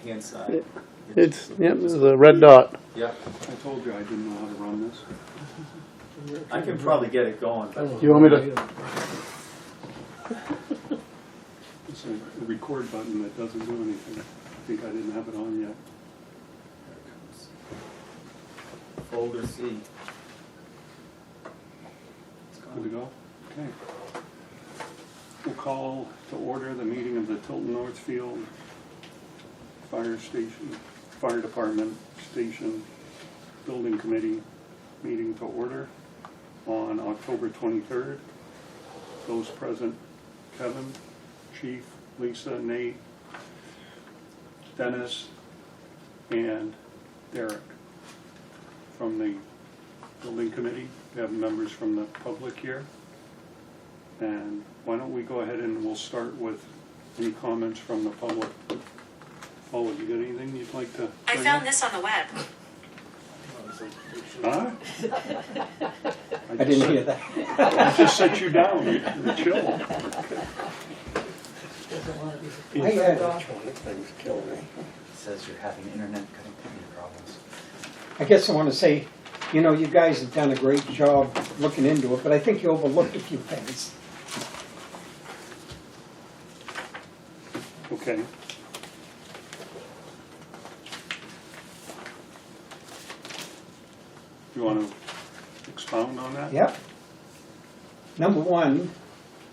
right-hand side. It's, yep, there's a red dot. Yep. I told you I didn't know how to run this. I can probably get it going. But Do you want me to? It's a record button that doesn't do anything. I think I didn't have it on yet. There it comes. Folder C. It's Good to gone. go? Okay. We'll call to order the meeting of the Tilton Northfield Fire Department Station Building Committee meeting to order on October 23rd. Those present: Kevin, Chief, Lisa, Nate, Dennis, and Derek from the building committee. We have members from the public here. And why don't we go ahead and we'll start with any comments from the public. Oh, you got anything you'd like to? I found this on the web. Huh? I didn't hear that. I just set you down. You're chill. I had, It says you're having internet connectivity problems. I guess I want to say, you know, you guys have done a great job looking into it, but I think you overlooked a few things. Okay. You want to expound on that? Yep. Number one,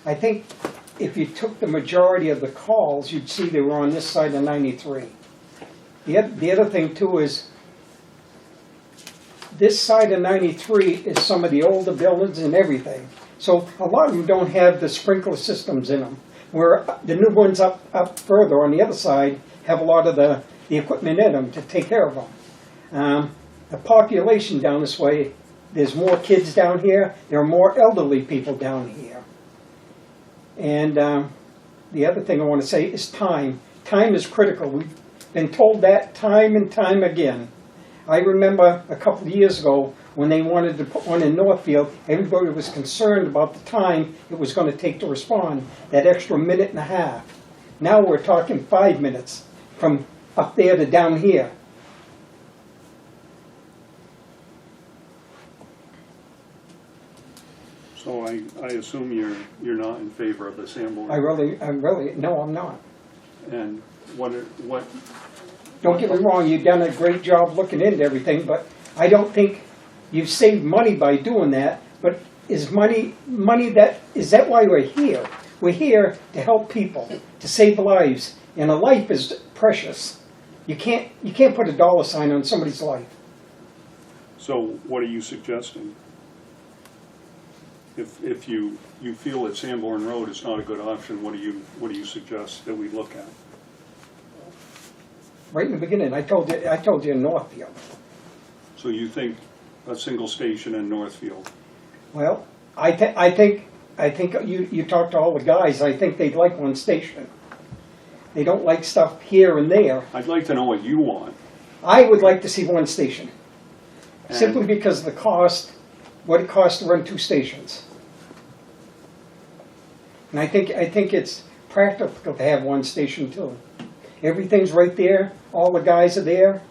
I think if you took the majority of the calls, you'd see they were on this side of 93. The other thing too is, this side of 93 is some of the older buildings and everything. So a lot of them don't have the sprinkler systems in them, where the new ones up further on the other side have a lot of the equipment in them to take care of them. The population down this way, there's more kids down here, there are more elderly people down here. And the other thing I want to say is time. Time is critical. We've been told that time and time again. I remember a couple of years ago when they wanted to put one in Northfield, everybody was concerned about the time it was going to take to respond, that extra minute and a half. Now we're talking 5 minutes from up there to down here. So I assume you're not in favor of the Sanborn. I really, no, I'm not. And what? Don't get me wrong, you've done a great job looking into everything, but I don't think you've saved money by doing that. But is that why we're here? We're here to help people, to save lives, and a life is precious. You can't put a dollar sign on somebody's life. So what are you suggesting? If you feel that Sanborn Road is not a good option, what do you suggest that we look at? Right in the beginning, I told you in Northfield. So you think a single station in Northfield? Well, I think you talk to all the guys. I think they'd like one station. They don't like stuff here and there. I'd like to know what you want. I would like to see one station, And- simply because of the cost, what it costs to run two stations. And I think it's practical to have one station too. Everything's right there. All the guys are there.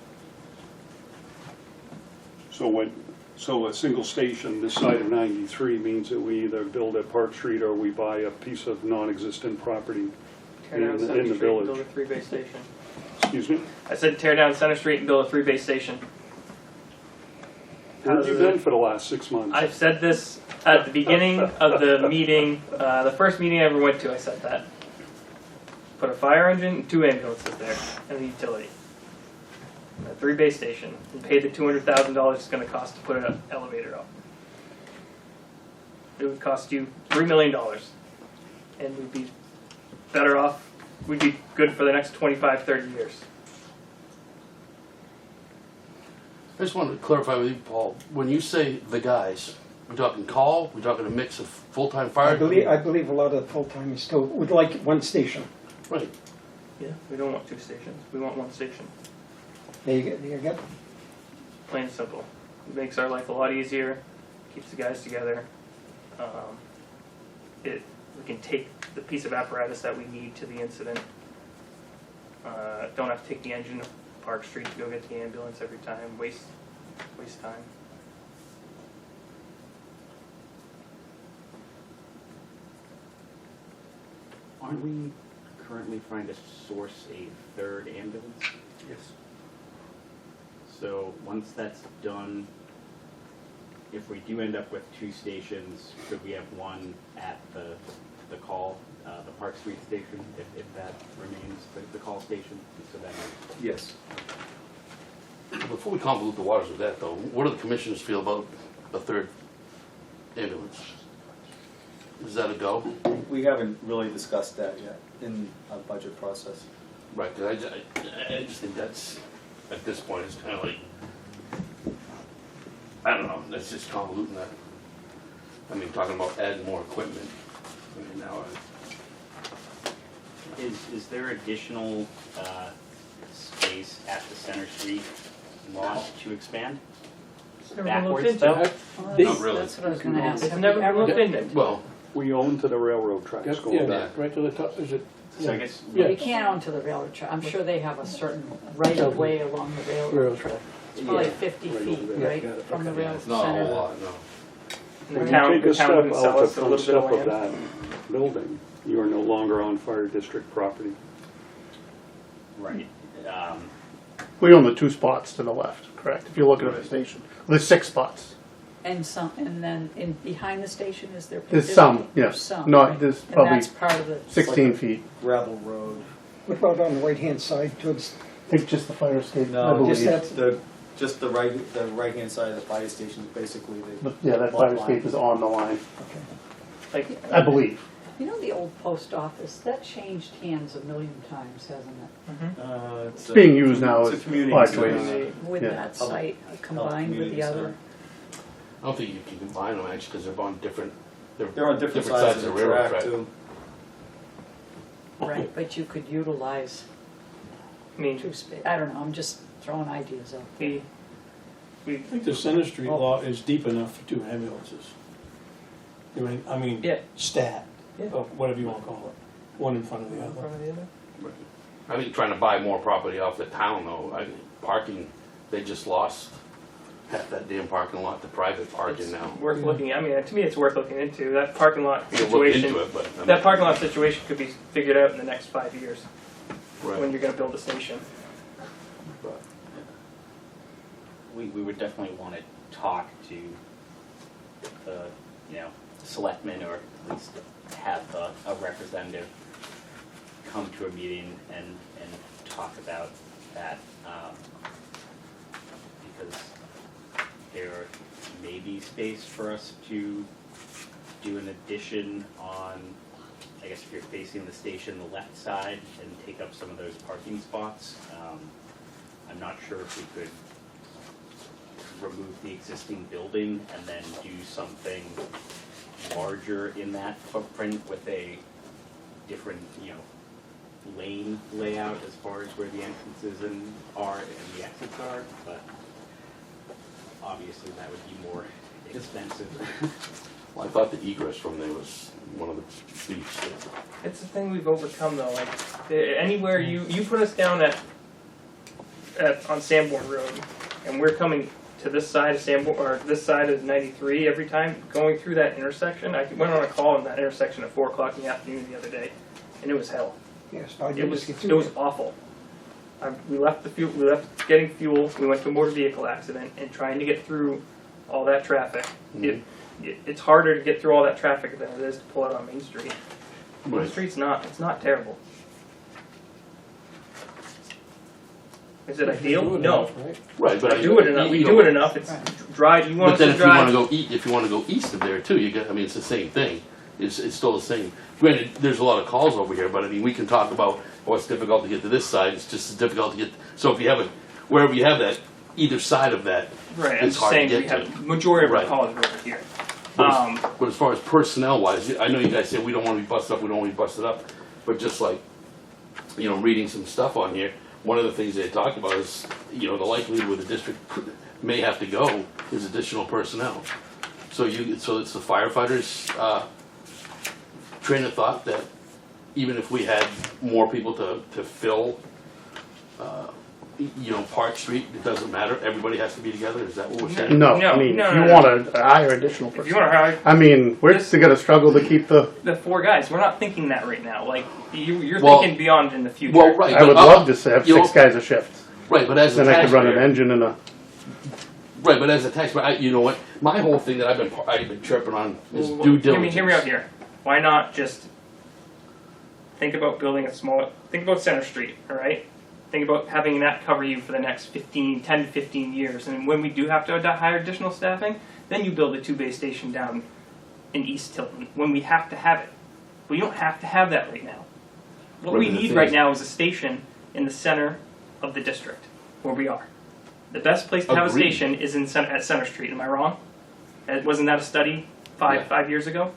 So a single station this side of 93 means that we either build at Park Street or we buy a piece of non-existent property Tear down in Center the Street and village. build a three-bay station. Excuse me? I said tear down Center Street and build a three-bay station. Where have you been for the last 6 months? I've said this at the beginning of the meeting, the first meeting I ever went to, I said that. Put a fire engine and 2 ambulances there, and a utility. A three-bay station, and pay the $200,000 it's going to cost to put an elevator up. It would cost you $3 million, and we'd be better off, we'd be good for the next 25, 30 years. I just wanted to clarify with you, Paul. When you say the guys, we talking call? We talking a mix of full-time fire? I believe a lot of the full-timers still would like one station. Right. Yeah, we don't want 2 stations. We want 1 station. There you go. Plain and simple. It makes our life a lot easier. Keeps the guys together. We can take the piece of apparatus that we need to the incident. Don't have to take the engine to Park Street to go get the ambulance every time, waste time. Aren't we currently trying to source a third ambulance? Yes. So once that's done, if we do end up with 2 stations, could we have one at the call, the Park Street station, if that remains the call station? So that Yes. Before we convolute the waters with that though, what do the commissioners feel about a third ambulance? Is that a go? We haven't really discussed that yet in our budget process. Right, because I just think that's, at this point, it's kind of like, I don't know, that's just convoluting that. I mean, talking about adding more equipment. I mean, now, is there additional space at the Center Street lot to expand? Never looked Backwards into though? it. not really. That's what I was gonna ask. It's Have never we ever- looked into it. Well, We own to the railroad tracks going back. right to the top, is it? So I guess Yeah. You can't own to the railroad track. I'm sure they have a certain right of way along the railroad Railroad track. track. It's probably Yeah. 50 Right feet, over there. right, Yeah, from the okay. rail it's not a whole center. lot, no. The When you town, take the a town step wouldn't sell out the us a front little bit step of of land. that building, you are no longer on fire district property. right. We own the 2 spots to the left, correct? If you're looking at the station. There's 6 spots. And some, and then in, behind the station, is there? There's is- some, there's yes. some, Not, right? there's And probably that's part of the. 16 feet. Gravel road. What about on the right-hand side towards, I think just the fire escape, I No, just believe. that, Just the right-hand side of the fire station is basically the. Yeah, that fire escape is on the line, Like, I believe. You know the old post office, that changed hands a million times, hasn't it? It's being used now It's a as community Park center. Place. With Yeah. that site combined with community the other. center. I don't think you can combine them actually, because they're on different, They're on different sides of the railroad track too. Right, but you could utilize I mean, two space, I don't know, I'm just throwing ideas out. we I think the Center Street lot is deep enough for 2 ambulances. I mean, Yeah. stat, Yeah. or whatever you wanna call it, one in front of the in other. front of the other. I think trying to buy more property off the town though, parking, they just lost half that damn parking lot to private parking now. Worth looking. I mean, to me, it's worth looking into. That parking lot You can look situation. into it, but. I mean, That parking lot situation could be figured out in the next 5 years right. when you're going to build a station. But- We would definitely want to talk to the, selectmen, or at least have a representative come to a meeting and talk about that, because there may be space for us to do an addition on, I guess if you're facing the station, the left side, and take up some of those parking spots. I'm not sure if we could remove the existing building and then do something larger in that footprint with a different, lane layout as far as where the entrances are and the exits are, but obviously that would be more expensive. Well, I thought the egress from there was one of the beefs. It's the thing we've overcome though. Like anywhere you put us down at on Sanborn Road, and we're coming to this side of Sanborn or this side of 93 every time going through that intersection. I went on a call in that intersection at 4 o'clock in the afternoon the other day, and it was hell. yes, I It did was just get it through was awful. We left the fuel. We left getting fuel. We went to a motor vehicle accident, and trying to get through all that traffic. It's harder to get through all that traffic than it is to pull out on Main Street. Main Right. Street's not terrible. Is it ideal? Do it No. enough, right? Right, but We do it enough. We you do know, it enough. It's drive. You want But us then to if you wanna drive. if you wanna go east of there too, I mean, it's the same thing. It's still the same. Granted, there's a lot of calls over here, but I mean, we can talk about, it's difficult to get to this side, it's just as difficult to get, so if you have wherever you have that, either side of that, Right. I'm it's just hard to saying get we to. have majority of our Right. calls are over here. But as far as personnel wise, I know you guys say we don't wanna be busted up, we don't wanna be busted up, but just like, reading some stuff on here, one of the things they talk about is, the likelihood where the district may have to go is additional personnel. So it's the firefighters, train of thought that even if we had more people to fill you know, Park Street, it doesn't matter, everybody has to be together, is that what we're saying? No, No, I mean, no, if you no, want to hire additional If you want person. to hire I mean, we're This- gonna struggle to keep the, the 4 guys, we're not thinking that right now. Like you're Well- thinking beyond in the future. Well, right. I would but, love to have you know- 6 guys a shift. Right, but as a Then I could run an taxpayer, engine and a, right, but as a taxpayer, you know what, my whole thing that I've been chirping on is Well, due diligence. Hear me out here. Why not just think about building a small? Think about Center Street, all right? Think about having that cover you for the next 10 to 15 years, and when we do have to hire additional staffing, then you build a 2-bay station down in East Tilton when we have to have it. We don't have to have that right now. What Right, we but the need thing right is- now is a station in the center of the district where we are. The best place to have a Agreed. station is at Center Street. Am I wrong? Wasn't that a study Yeah. 5 years ago?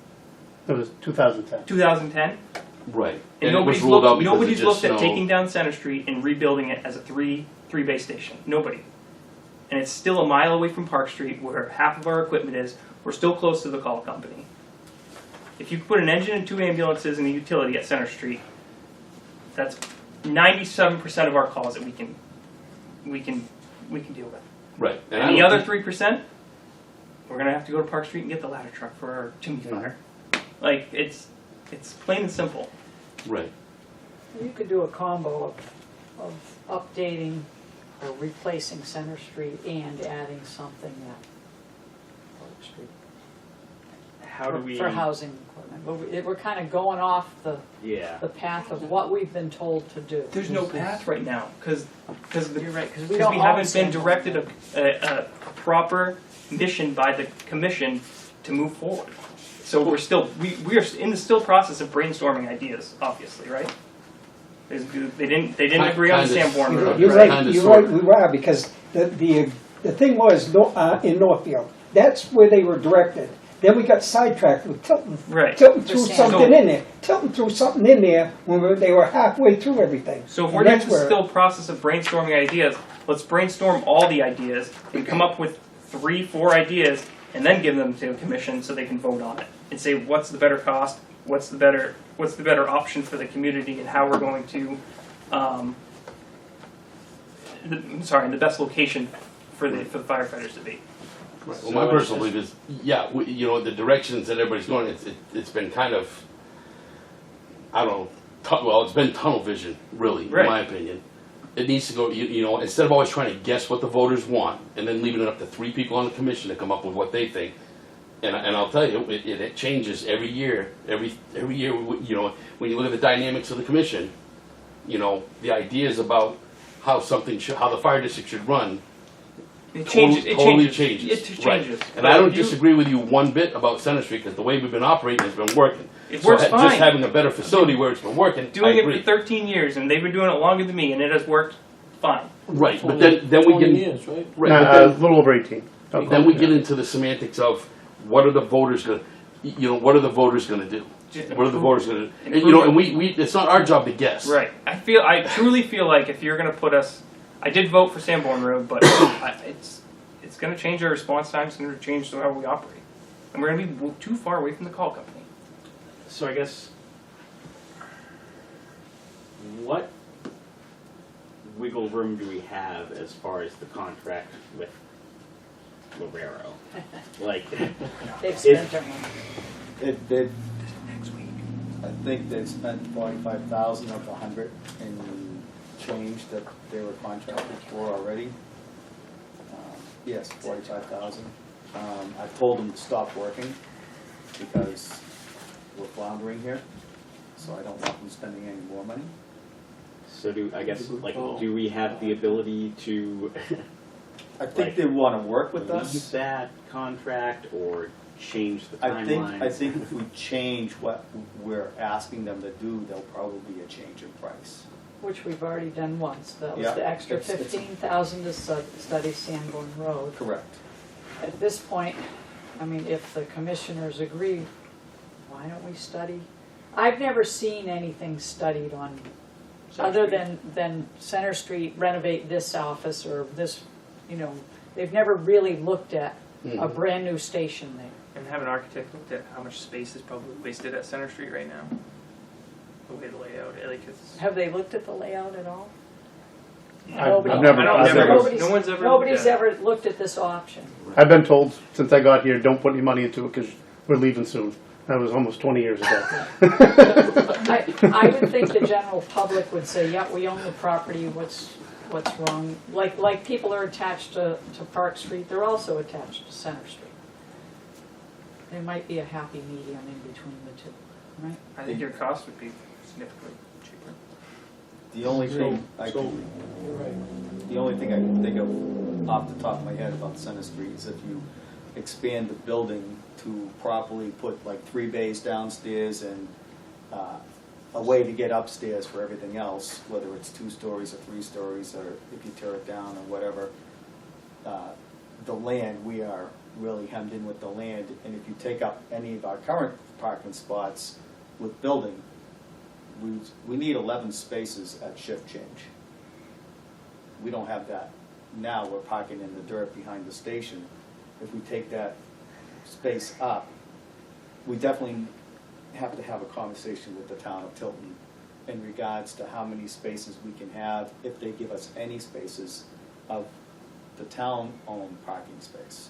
it was 2010. 2010? Right, And and it was nobody's ruled out looked, because of nobody's just looked at snow. taking down Center Street and rebuilding it as a three-bay station. Nobody. And it's still a mile away from Park Street where half of our equipment is. We're still close to the call company. If you put an engine and 2 ambulances and a utility at Center Street, that's 97% of our calls that we can deal with. Right. I And the don't other think- 3%, we're gonna have to go to Park Street and get the ladder truck for our chimney fire. Like it's plain and simple. Right. You could do a combo of updating or replacing Center Street and adding something at Park Street. How do we? For housing equipment, but we're kind of going off the Yeah. path of what we've been told to do. There's no path right now because You're right, because we we don't haven't been understand directed a proper mission by the commission to move forward. So we are in the still process of brainstorming ideas, obviously, right? They didn't agree on the Kind of. Sanborn Road. You're right? right, Kinda, you're sorta. right, we were, because the thing was, in Northfield, that's where they were directed. Then we got sidetracked with Tilton. Right. Tilton threw For something Sanborn. in there. Tilton threw something in there when they were halfway through everything. So if And we're in that's the where- still process of brainstorming ideas, let's brainstorm all the ideas and come up with 3-4 ideas and then give them to the commission so they can vote on it and say what's the better cost, what's the better option for the community, and how we're going to the best location for the firefighters to be. Right. So Well, my it's personal belief is, yeah, you know, the directions that everybody's going, it's been kind of, I don't know, well, it's been tunnel vision, really, Right. in my opinion. It needs to go, you know, instead of always trying to guess what the voters want, and then leaving it up to 3 people on the commission to come up with what they think. And I'll tell you, it changes every year. Every year, you know, when you look at the dynamics of the commission, you know, the ideas about how how the fire district should run, It changes. totally It changes. changes. Right. And But I don't you- disagree with you one bit about Center Street, because the way we've been operating has been working. It So works just fine. having a better facility where it's been working, I Doing it agree. for 13 years, and they've been doing it longer than me, and it has worked fine. Right, but then we 20 get, years, right? right, A but little over 18. then we get into the semantics of what are the voters gonna, you know, what are the voters gonna do? What are the voters gonna do? And, you know, and we, it's not our job to guess. Right. I truly feel like if you're going to put us, I did vote for Sanborn Road, but it's going to change our response time. It's going to change how we operate, and we're going to be too far away from the call company. So I guess, what wiggle room do we have as far as the contract with Lorero? Like, They've spent their money. I think they spent 45,000 of the 100 and change that they were contracted for already. Yes, 45,000. I told them to stop working because we're floundering here, so I don't want them spending any more money. so do we have the ability to I think they want to work with leave us. that contract or change the I timelines? think if we change what we're asking them to do, there'll probably be a change in price. Which we've already done once. That was Yeah, the extra it's- 15,000 to study Sanborn Road. Correct. At this point, I mean, if the commissioners agree, why don't we study? I've never seen anything studied on, other than Center Street, renovate this office or this, you know, they've never really looked at a brand new station there. And have an architect looked at how much space is probably wasted at Center Street right now. The way the layout, like it's. Have they looked at the layout at all? I've Nobody- never, I don't I've never- never, Nobody's- no one's ever Nobody's looked at ever looked at this option. I've been told since I got here, don't put any money into it because we're leaving soon. That was almost 20 years ago. I would think the general public would say, yeah, we own the property, what's wrong? Like people are attached to Park Street, they're also attached to Center Street. There might be a happy medium in between the two, right? I think your cost would be significantly cheaper. The only thing I So, can, you're right. the only thing I can think of off the top of my head about Center Street is if you expand the building to properly put like 3 bays downstairs and a way to get upstairs for everything else, whether it's 2 stories or 3 stories, or if you tear it down or whatever, the land, we are really hemmed in with the land, and if you take up any of our current parking spots with building, we need 11 spaces at shift change. We don't have that now. We're parking in the dirt behind the station. If we take that space up, we definitely have to have a conversation with the town of Tilton in regards to how many spaces we can have, if they give us any spaces of the town-owned parking space.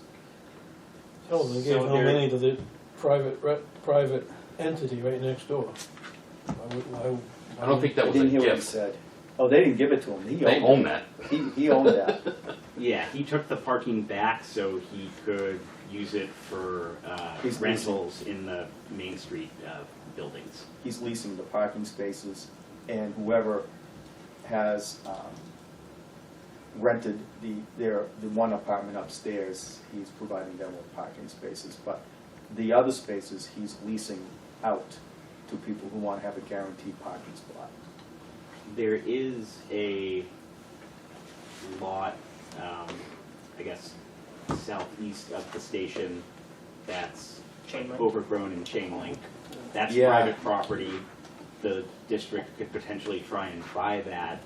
Hell, they gave So how there- many to the private entity right next door? Why I don't think that I was a didn't hear what he gift. said. Oh, they didn't give it to him. He They owned own it. that. He owned that. Yeah, he took the parking back so he could use it for He's rentals in the Main Street buildings. He's leasing the parking spaces, and whoever has rented the one apartment upstairs, he's providing them with parking spaces. But the other spaces, he's leasing out to people who want to have a guaranteed parking spot. There is a lot, I guess, southeast of the station that's Chain link. overgrown in chain link. That's Yeah. private property. The district could potentially try and buy that,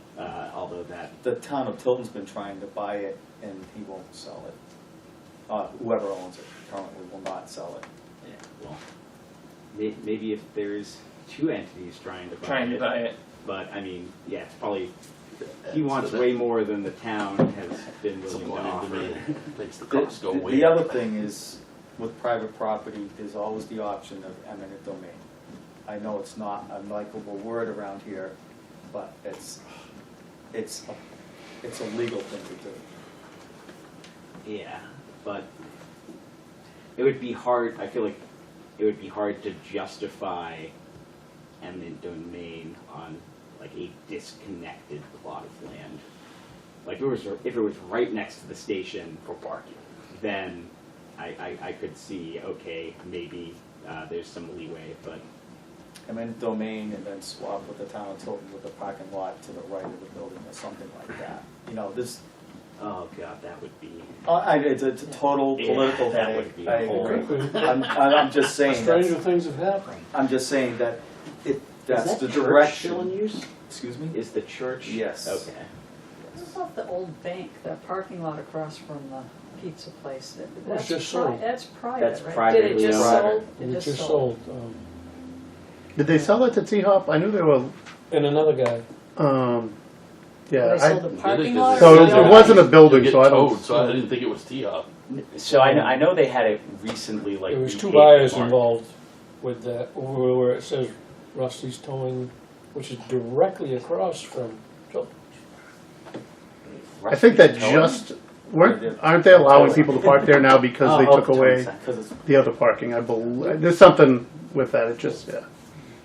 although that, The town of Tilton's been trying to buy it, and he won't sell it. Whoever owns it currently will not sell it. yeah, well, maybe if there's 2 entities trying to buy Trying to it. buy it. But, I mean, yeah, it's probably, he wants way more than the town has been willing to offer. Makes the cost go way. The other thing is, with private property, there's always the option of eminent domain. I know it's not a likable word around here, but it's a legal thing to do. Yeah, but it would be hard, I feel like it would be hard to justify eminent domain on like a disconnected plot of land. Like if it was right next to the station for parking, then I could see, okay, maybe there's some leeway, but Eminent domain, and then swap with the town of Tilton with the parking lot to the right of the building or something like that. You know, this, oh god, that would be, it's a total Yeah, political that headache. would be I a whole- agree. I'm just saying, Stranger that's- things have happened. I'm just saying that that's is the that church direction. still in use? Excuse me? Is the church? Yes. Okay. What about the old bank, that parking lot across from the pizza place? That's just sold. That's private, That's right? Did privately it just owned. sold? It was just sold. Did they sell it to T-Hop? I knew they were, And another guy. yeah. They sold the parking lot? So or it the- wasn't a building, Get so I don't. towed, so I didn't think it was T-Hop. So I know they had it recently, like There was 2 repaved buyers the park. involved with that, over where it says Rusty's Towing, which is directly across from Tilton. I think that just, aren't they allowing people to park there now because they Oh, took away Because it's the other parking? I believe, there's something with that, it just, yeah.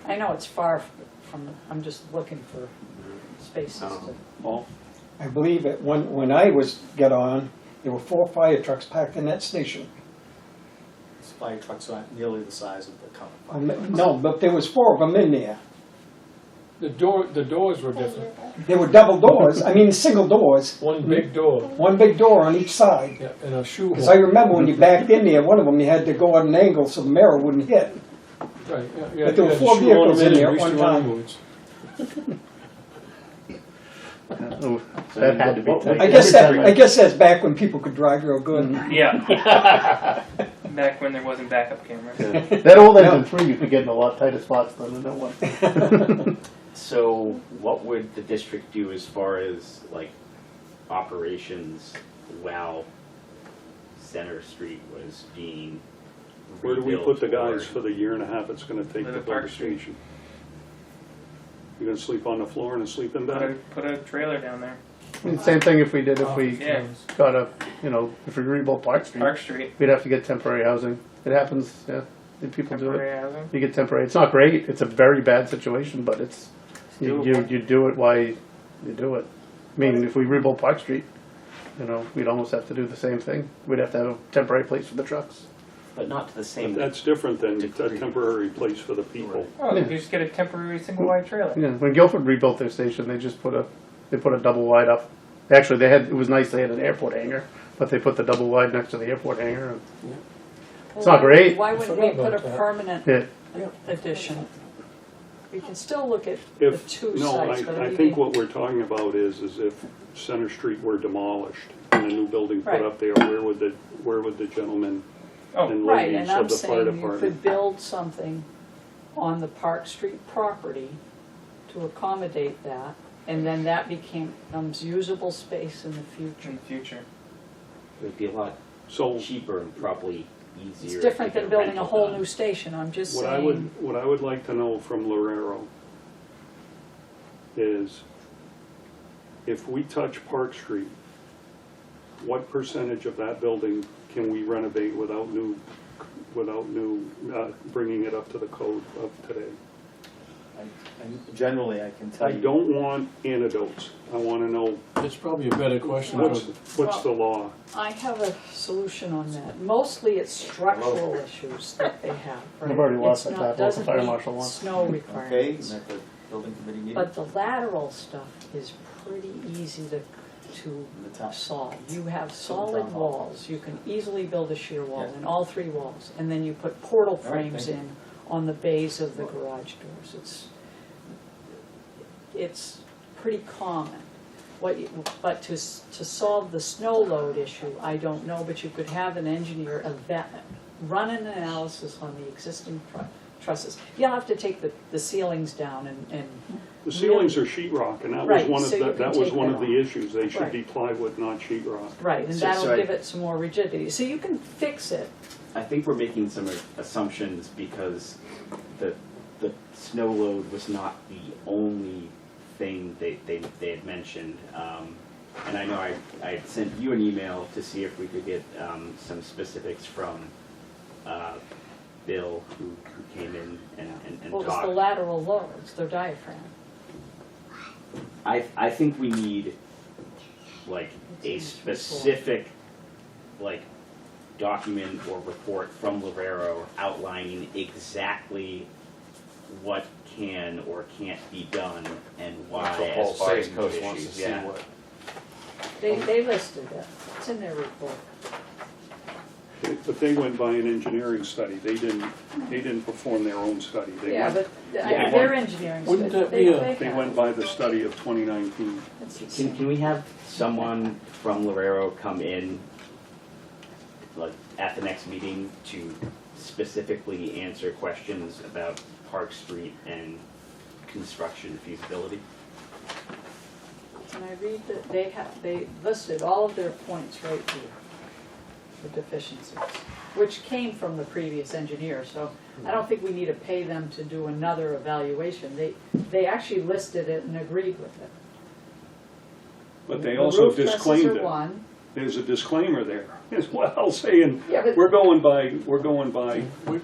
I know it's far from, I'm just looking for spaces to. Well, I believe it, when I got on, there were 4 fire trucks packed in that station. fire trucks aren't nearly the size of the current. No, but there was 4 of them in there. The doors were different. They were double doors, I mean single doors, One big door, one big door on each side. yeah, and a shoe Because I hole. remember when you backed in there, one of them you had to go at an angle so the mirror wouldn't hit. Right, yeah, But there were you had to 4 shoe on vehicles them in there and at one grease your time. boots. Oh, that had to be What- tight. I guess that's back when people could drive real good. Yeah. Back when there wasn't backup cameras. That old engine 3, you could get in a lot tighter spots than the new one. So what would the district do as far as like operations while Center Street was being Where do we rebuilt put the guys or- for the year and a half it's gonna take Live to at build Park a Street. station? You gonna sleep on the floor in a sleeping bag? Put a trailer down there. And same thing if we did, if we Yeah. got a, you know, if we rebuilt Park Street, Park Street. we'd have to get temporary housing. It happens, yeah, people do it. Temporary housing. You get temporary, it's not great, it's a very bad situation, but it's, you do it why you do it. I mean, if we rebuilt Park Street, you know, we'd almost have to do the same thing. We'd have to have a temporary place for the trucks. But not to the same. That's different than a Degree. temporary place for the people. Oh, Yeah. you just get a temporary single wide trailer. Yeah, when Guilford rebuilt their station, they just put a double wide up. Actually, it was nice, they had an airport hangar, but they put the double wide next to the airport hangar. It's not great. Why wouldn't we Forgot put a about that. permanent Yeah, addition? We can still look at the If, two no, sites, but I we think may- what we're talking about is if Center Street were demolished and a new building put Right. up there, where would the gentlemen Oh, and Right, ladies and I'm of the fire saying you department? could build something on the Park Street property to accommodate that, and then that becomes usable space in the future. in the future. It would be a lot So cheaper and probably easier. It's to different get than building a rental whole done. new station, I'm just what saying. I would like to know from Lorero is if we touch Park Street, what percentage of that building can we renovate without bringing it up to the code of today? Generally, I can tell I you. don't want anecdotes. I want to know It's probably a better question what's for, the law. I have a solution on that. Mostly it's structural issues that they have, right? I've already lost It's my not- tackle with the fire doesn't meet marshal once. Snow Okay, requirements. at the building committee meeting. But the lateral stuff is pretty easy to In the town. solve. You have town solid hall. walls, you can easily build a shear wall Yeah. in all three walls, and then you put portal right, frames thank you. in on the bays of the garage doors. It's pretty common. But to solve the snow load issue, I don't know, but you could have an engineer run an analysis on the existing trusses. You'll have to take the ceilings down and The ceilings are sheetrock, and that was Right, one of so you the, can that was take one that of the off. issues. They should Right. be plywood, not sheetrock. right, and So- that'll so I- give it some more rigidity. So you can fix it. I think we're making some assumptions because the snow load was not the only thing they had mentioned. And I know I had sent you an email to see if we could get some specifics from Bill, who came in and What was the talked. lateral loads, their diaphragm? I think we need like a specific like document or report from Lavero outlining exactly what can or can't be done and why The whole as part East of Coast the wants to issues. see Yeah. what. They listed it, it's in their report. But they went by an engineering study. They didn't perform their own study. They Yeah, went, but Yeah. their engineering. Wouldn't stuff, that be a- they have- went by the study of 2019. it's the same. Can we have someone from Lavero come in like at the next meeting to specifically answer questions about Park Street and construction feasibility? Can I read that, they listed all of their points right here, the deficiencies, which came from the previous engineer, so I don't think we need to pay them to do another evaluation. They actually listed it and agreed with it. But they The also roof trusses disclaimed are it. one. There's a disclaimer there as well, saying, Yeah, but- we're going by We're a going on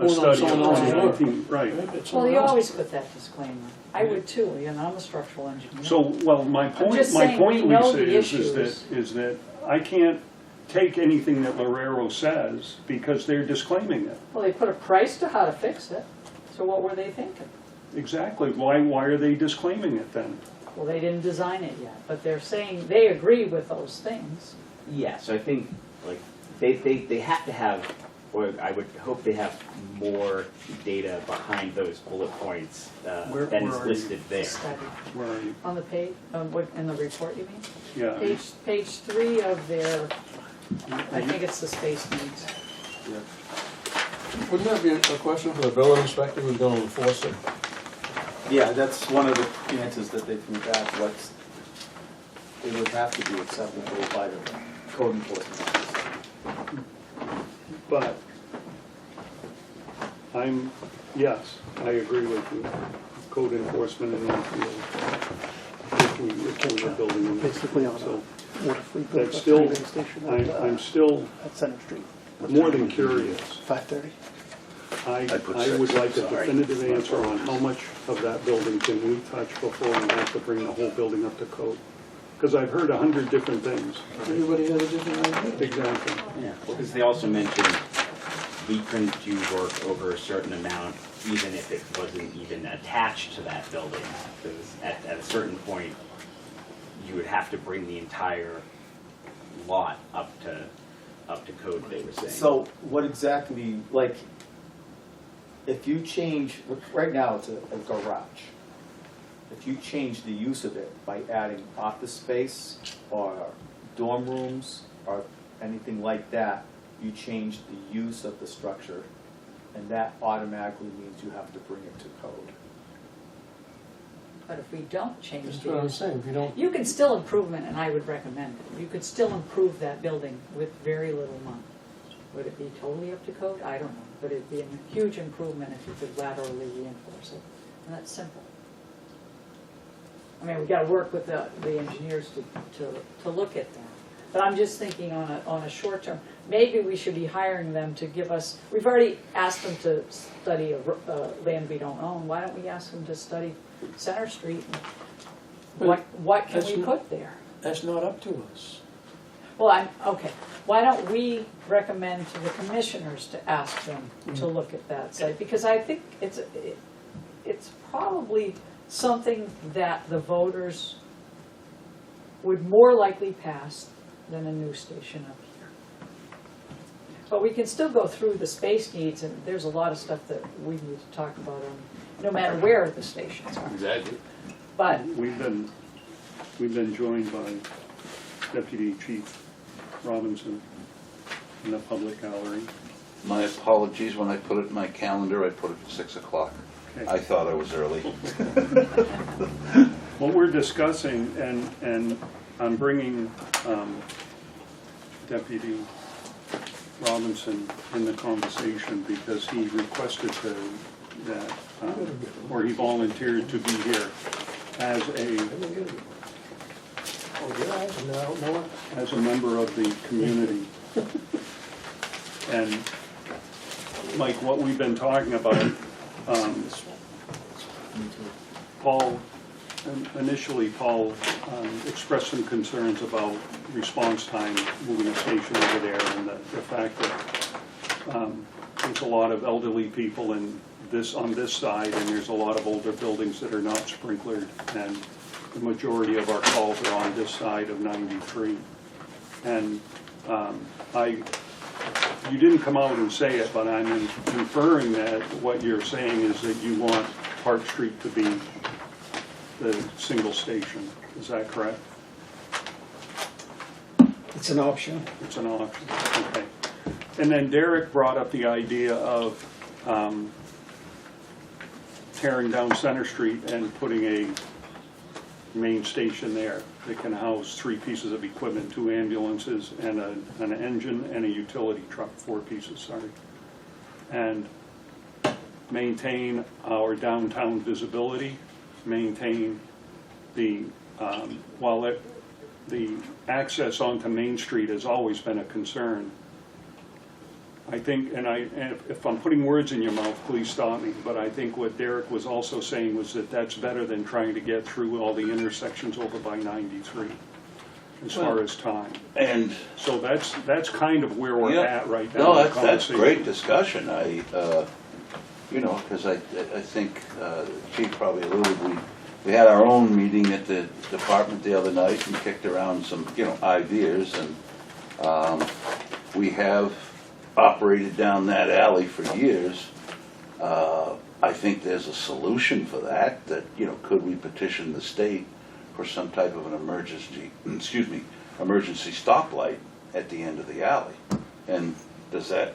study of someone else's work. 2019. Right. Well, you always put that disclaimer. I would too, you know, I'm a structural engineer. So, well, my just point, saying, we know Lisa, the is issues. that I can't take anything that Lorero says because they're disclaiming it. Well, they put a price to how to fix it, so what were they thinking? Exactly. Why are they disclaiming it then? Well, they didn't design it yet, but they're saying they agree with those things. Yeah, so I think like they have to have, or I would hope they have more data behind those bullet points than is where are you? listed there. Study. Where are you? On the page, what, in the report you mean? Yeah. Page 3 of their, I think it's the space needs. Wouldn't that be a question for the building inspector who's gonna enforce it? Yeah, that's one of the answers that they threw back, it would have to be acceptable by the code enforcement officer. But yes, I agree with you. Code enforcement in that field. If we were building them. Basically on So what if we built a that's still, three-way station I'm still at Center Street, more than curious. 5:30? I would like a definitive answer on how much of that building can we touch before we have to bring the whole building up to code. Because I've heard 100 different things. Everybody has a different idea. Exactly. Yeah, because they also mentioned we couldn't do work over a certain amount, even if it wasn't even attached to that building. Because at a certain point, you would have to bring the entire lot up to code, they were saying. So what exactly, like, if you change, right now it's a garage. If you change the use of it by adding office space or dorm rooms or anything like that, you change the use of the structure, and that automatically means you have to bring it to code. But if we don't change That's the what I'm use, saying, if you don't, you can still improve it, and I would recommend it. You could still improve that building with very little money. Would it be totally up to code? I don't know, but it'd be a huge improvement if you could laterally reinforce it, and that's simple. I mean, we gotta work with the engineers to look at that. But I'm just thinking on a short term, maybe we should be hiring them to give us, we've already asked them to study land we don't own. Why don't we ask them to study Center Street? But What can that's we not- put there? that's not up to us. Well, okay, why don't we recommend to the commissioners to ask them to look at that site? Because I think it's probably something that the voters would more likely pass than a new station up here. But we can still go through the space needs, and there's a lot of stuff that we need to talk about no matter where the stations are. Exactly. But We've been joined by Deputy Chief Robinson in the public gallery. My apologies, when I put it in my calendar, I put it at 6 o'clock. Okay. I thought I was early. What we're discussing, and I'm bringing Deputy Robinson in the conversation because he requested that, or he volunteered to be here as a member of the community. And Mike, what we've been talking about, Initially, Paul expressed some concerns about response time moving a station over there, and the fact that there's a lot of elderly people on this side, and there's a lot of older buildings that are not sprinklered, and the majority of our calls are on this side of 93. And you didn't come out and say it, but I'm inferring that what you're saying is that you want Park Street to be the single station. Is that correct? It's an option. It's an option, okay. And then Derek brought up the idea of tearing down Center Street and putting a main station there that can house 3 pieces of equipment, 2 ambulances and an engine and a utility truck, 4 pieces, sorry. And maintain our downtown visibility, maintain the, the access onto Main Street has always been a concern. I think, and if I'm putting words in your mouth, please stop me, but I think what Derek was also saying was that that's better than trying to get through all the intersections over by 93, as far as time. And, So that's kind of where we're yeah, at right now. no, in the that's great conversation. discussion. You know, because I think Chief probably alluded, we had our own meeting at the department the other night and kicked around some, ideas, and we have operated down that alley for years. I think there's a solution for that, could we petition the state for some type of an emergency stoplight at the end of the alley? And does that,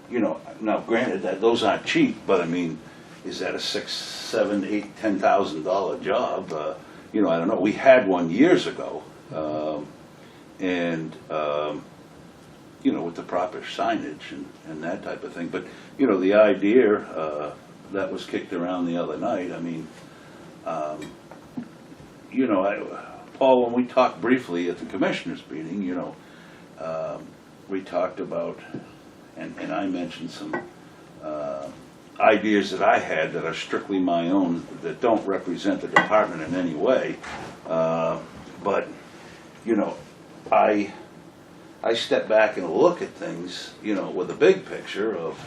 now granted that those aren't cheap, but I mean, is that a $6,000, $7,000, $8,000, $10,000 job? I don't know. We had one years ago, And, you know, with the proper signage and that type of thing. But, you know, the idea that was kicked around the other night, I mean, you know, Paul, when we talked briefly at the commissioners' meeting, you know, we talked about, and I mentioned some ideas that I had that are strictly my own, that don't represent the department in any way. But, you know, I step back and look at things, you know, with a big picture of,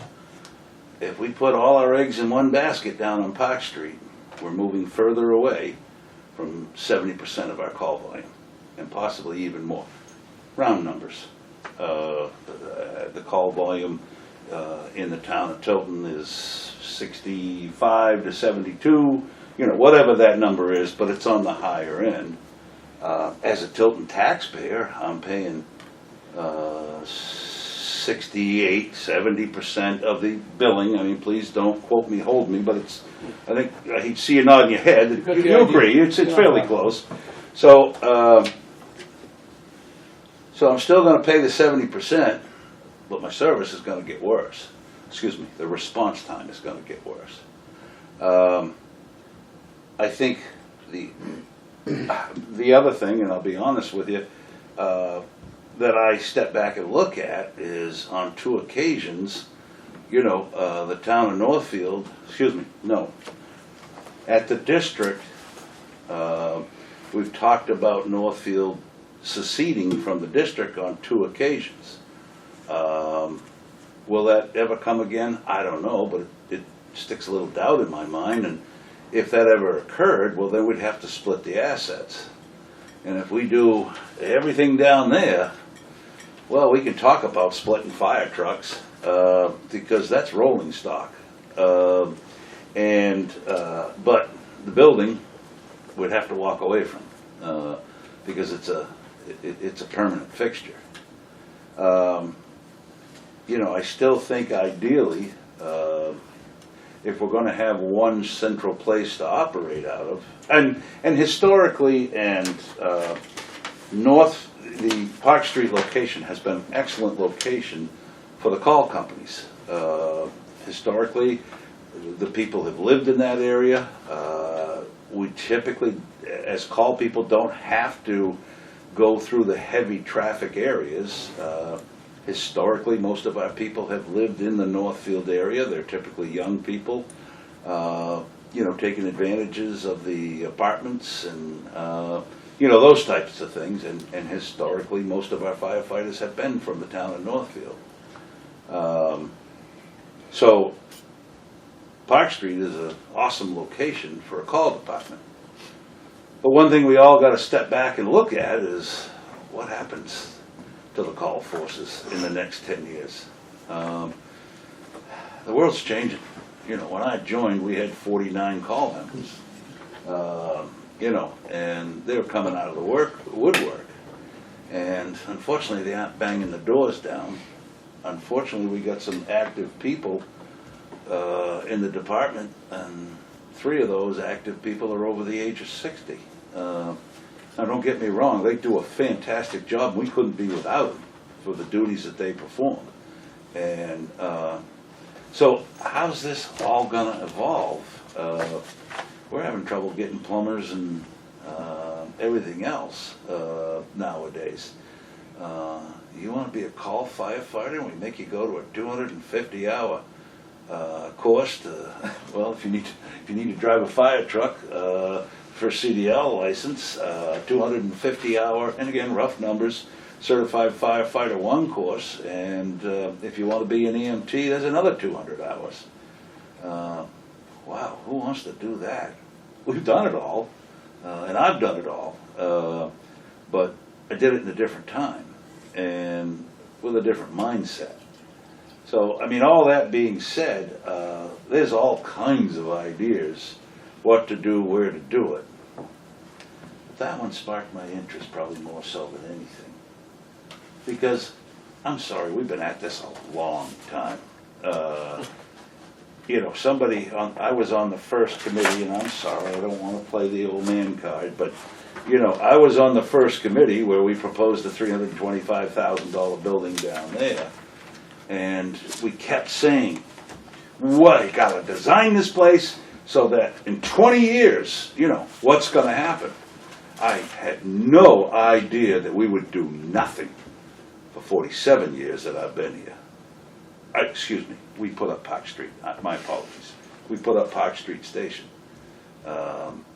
if we put all our eggs in one basket down on Park Street, we're moving further away from 70% of our call volume, and possibly even more. Round numbers. The call volume in the town of Tilton is 65 to 72, you know, whatever that number is, but it's on the higher end. As a Tilton taxpayer, I'm paying 68, 70% of the billing. I mean, please don't quote me, hold me, but it's, I think, I see you nodding your head. You agree, it's fairly close. So, so I'm still gonna pay the 70%, but my service is gonna get worse. Excuse me, the response time is gonna get worse. I think the other thing, and I'll be honest with you, that I step back and look at is, on 2 occasions, you know, the town of Northfield, at the district, we've talked about Northfield seceding from the district on 2 occasions. Will that ever come again? I don't know, but it sticks a little doubt in my mind, and if that ever occurred, well, then we'd have to split the assets. And if we do everything down there, well, we can talk about splitting fire trucks, because that's rolling stock. But the building we'd have to walk away from, because it's a permanent fixture. You know, I still think ideally, if we're going to have one central place to operate out of, and historically, and the Park Street location has been an excellent location for the call companies. Historically, the people have lived in that area. We typically, as call people, don't have to go through the heavy traffic areas. Historically, most of our people have lived in the Northfield area. They're typically young people, you know, taking advantages of the apartments and, you know, those types of things. And historically, most of our firefighters have been from the town of Northfield. So Park Street is an awesome location for a call department. But one thing we all got to step back and look at is what happens to the call forces in the next 10 years. The world's changing. You know, when I joined, we had 49 call members. You know, and they were coming out of the woodwork. And unfortunately, they aren't banging the doors down. Unfortunately, we got some active people in the department, and 3 of those active people are over the age of 60. Now, don't get me wrong, they do a fantastic job. We couldn't be without them for the duties that they perform. And so how's this all going to evolve? We're having trouble getting plumbers and everything else nowadays. You want to be a call firefighter, and we make you go to a 250-hour course to, well, if you need to drive a fire truck for CDL license, 250-hour, and again, rough numbers, certified firefighter 1 course, and if you want to be an EMT, there's another 200 hours. Wow, who wants to do that? We've done it all, and I've done it all, but I did it in a different time and with a different mindset. So, I mean, all that being said, there's all kinds of ideas what to do, where to do it. But that one sparked my interest probably more so than anything. Because, I'm sorry, we've been at this a long time. You know, I was on the first committee, and I'm sorry, I don't want to play the old man card, but you know, I was on the first committee where we proposed a $325,000 building down there. And we kept saying, what, you gotta design this place so that in 20 years, you know, what's gonna happen? I had no idea that we would do nothing for 47 years that I've been here. Excuse me, we put up Park Street, my apologies. We put up Park Street Station.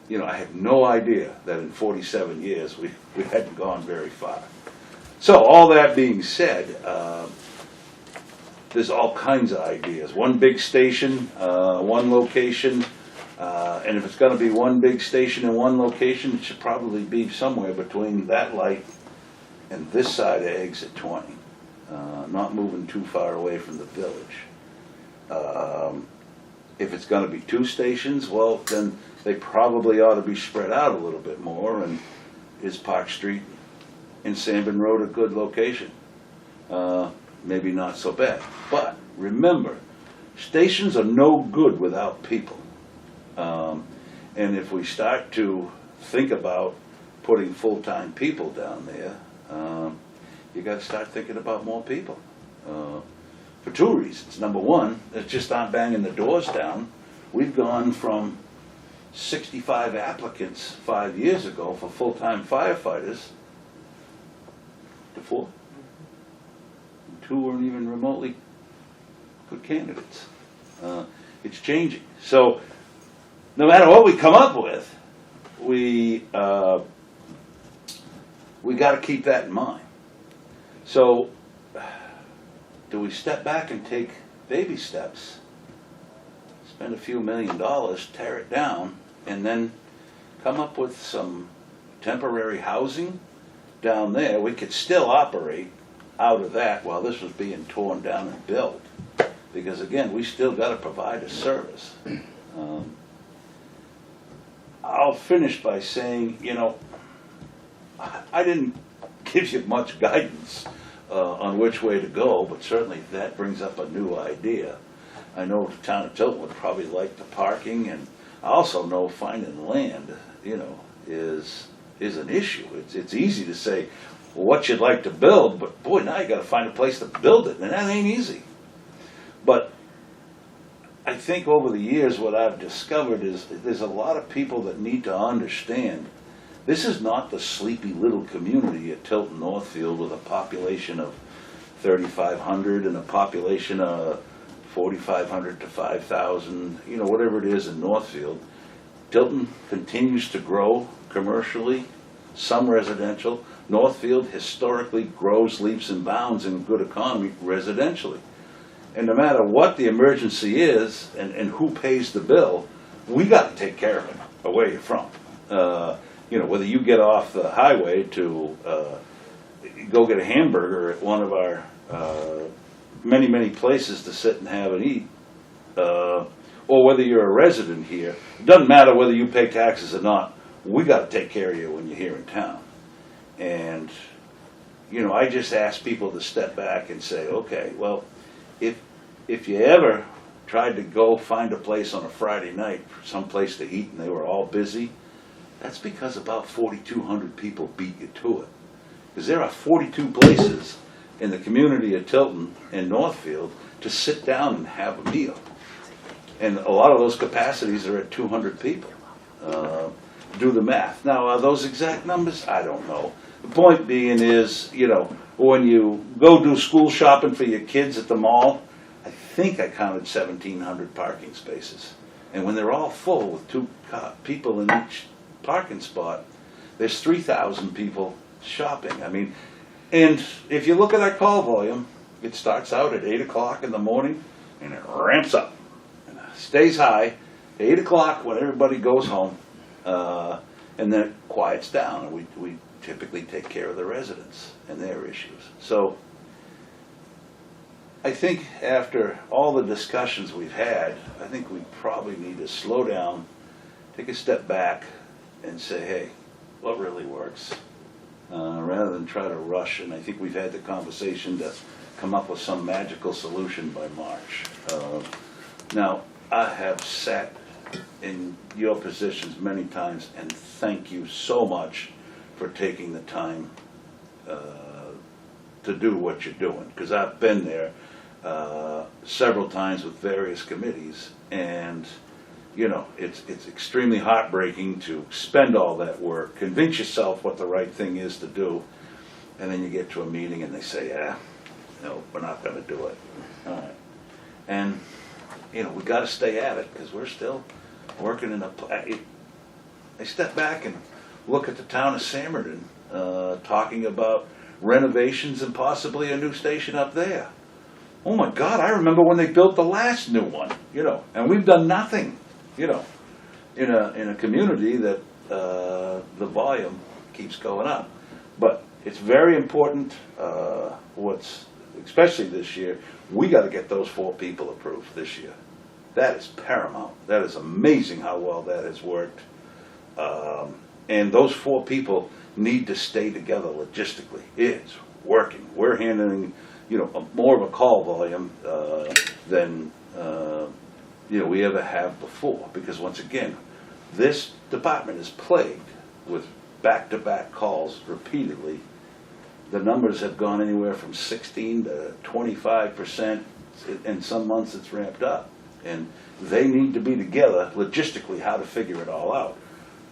You know, I had no idea that in 47 years we hadn't gone very far. So all that being said, there's all kinds of ideas. One big station, one location, and if it's gonna be one big station in one location, it should probably be somewhere between that light and this side of exit 20. Not moving too far away from the village. If it's gonna be two stations, well, then they probably ought to be spread out a little bit more, and is Park Street and Sandburn Road a good location? Maybe not so bad. But remember, stations are no good without people. And if we start to think about putting full-time people down there, you gotta start thinking about more people. For two reasons. Number one, it's just not banging the doors down. We've gone from 65 applicants 5 years ago for full-time firefighters to 4. 2 weren't even remotely good candidates. It's changing. So no matter what we come up with, we got to keep that in mind. So do we step back and take baby steps, spend a few $1 million, tear it down, and then come up with some temporary housing down there? We could still operate out of that while this was being torn down and built, because again, we still got to provide a service. I'll finish by saying, you know, I didn't give you much guidance on which way to go, but certainly that brings up a new idea. I know the town of Tilton would probably like the parking, and I also know finding land, you know, is an issue. It's easy to say, well, what you'd like to build, but boy, now you got to find a place to build it, and that ain't easy. But I think over the years what I've discovered is there's a lot of people that need to understand this is not the sleepy little community at Tilton Northfield with a population of 3,500 and a population of 4,500 to 5,000, you know, whatever it is in Northfield. Tilton continues to grow commercially, some residential. Northfield historically grows leaps and bounds in good economy residentially. And no matter what the emergency is and who pays the bill, we got to take care of it where you're from. You know, whether you get off the highway to go get a hamburger at one of our many, many places to sit and have and eat, or whether you're a resident here, it doesn't matter whether you pay taxes or not, we got to take care of you when you're here in town. And, you know, I just ask people to step back and say, okay, well, if you ever tried to go find a place on a Friday night, some place to eat, and they were all busy, that's because about 4,200 people beat you to it. Because there are 42 places in the community of Tilton and Northfield to sit down and have a meal. And a lot of those capacities are at 200 people. Do the math. Now, are those exact numbers? I don't know. The point being is, you know, when you go do school shopping for your kids at the mall, I think I counted 1,700 parking spaces. And when they're all full with 2 people in each parking spot, there's 3,000 people shopping. I mean, and if you look at our call volume, it starts out at 8 o'clock in the morning and it ramps up and stays high 8 o'clock when everybody goes home, and then it quiets down, and we typically take care of the residents and their issues. So I think after all the discussions we've had, I think we probably need to slow down, take a step back, and say, hey, what really works? Rather than try to rush, and I think we've had the conversation to come up with some magical solution by March. Now, I have sat in your positions many times, and thank you so much for taking the time to do what you're doing, because I've been there several times with various committees, and you know, it's extremely heartbreaking to spend all that work, convince yourself what the right thing is to do, and then you get to a meeting and they say, yeah, no, we're not going to do it. All right. And you know, we got to stay at it, because we're still working in a. I step back and look at the town of Samerton, talking about renovations and possibly a new station up there. Oh my God, I remember when they built the last new one, you know, and we've done nothing, you know, in a community that the volume keeps going up. But it's very important, especially this year, we got to get those 4 people approved this year. That is paramount. That is amazing how well that has worked. And those 4 people need to stay together logistically. It's working. We're handling, you know, more of a call volume than you know, we ever have before. Because once again, this department is plagued with back-to-back calls repeatedly. The numbers have gone anywhere from 16 to 25%. In some months it's ramped up. And they need to be together logistically, how to figure it all out.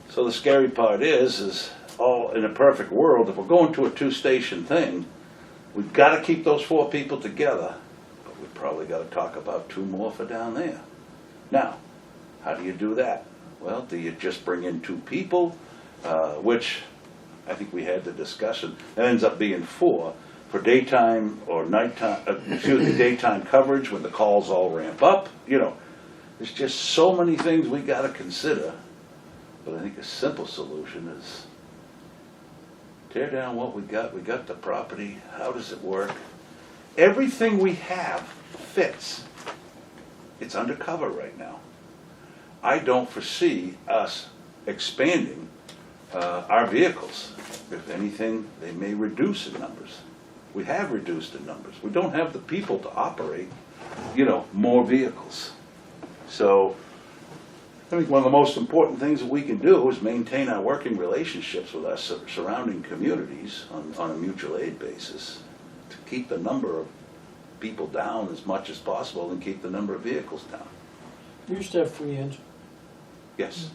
So the scary part is all in a perfect world, if we're going to a 2-station thing, we've got to keep those 4 people together, but we've probably got to talk about 2 more for down there. Now, how do you do that? Well, do you just bring in 2 people, which I think we had the discussion, it ends up being 4 for daytime or nighttime, daytime coverage when the calls all ramp up. You know, there's just so many things we got to consider. But I think a simple solution is tear down what we got. We got the property. How does it work? Everything we have fits. It's undercover right now. I don't foresee us expanding our vehicles. If anything, they may reduce in numbers. We have reduced in numbers. We don't have the people to operate, you know, more vehicles. So I think one of the most important things that we can do is maintain our working relationships with our surrounding communities on a mutual aid basis to keep the number of people down as much as possible and keep the number of vehicles down. You used to have 3 engines. Yes.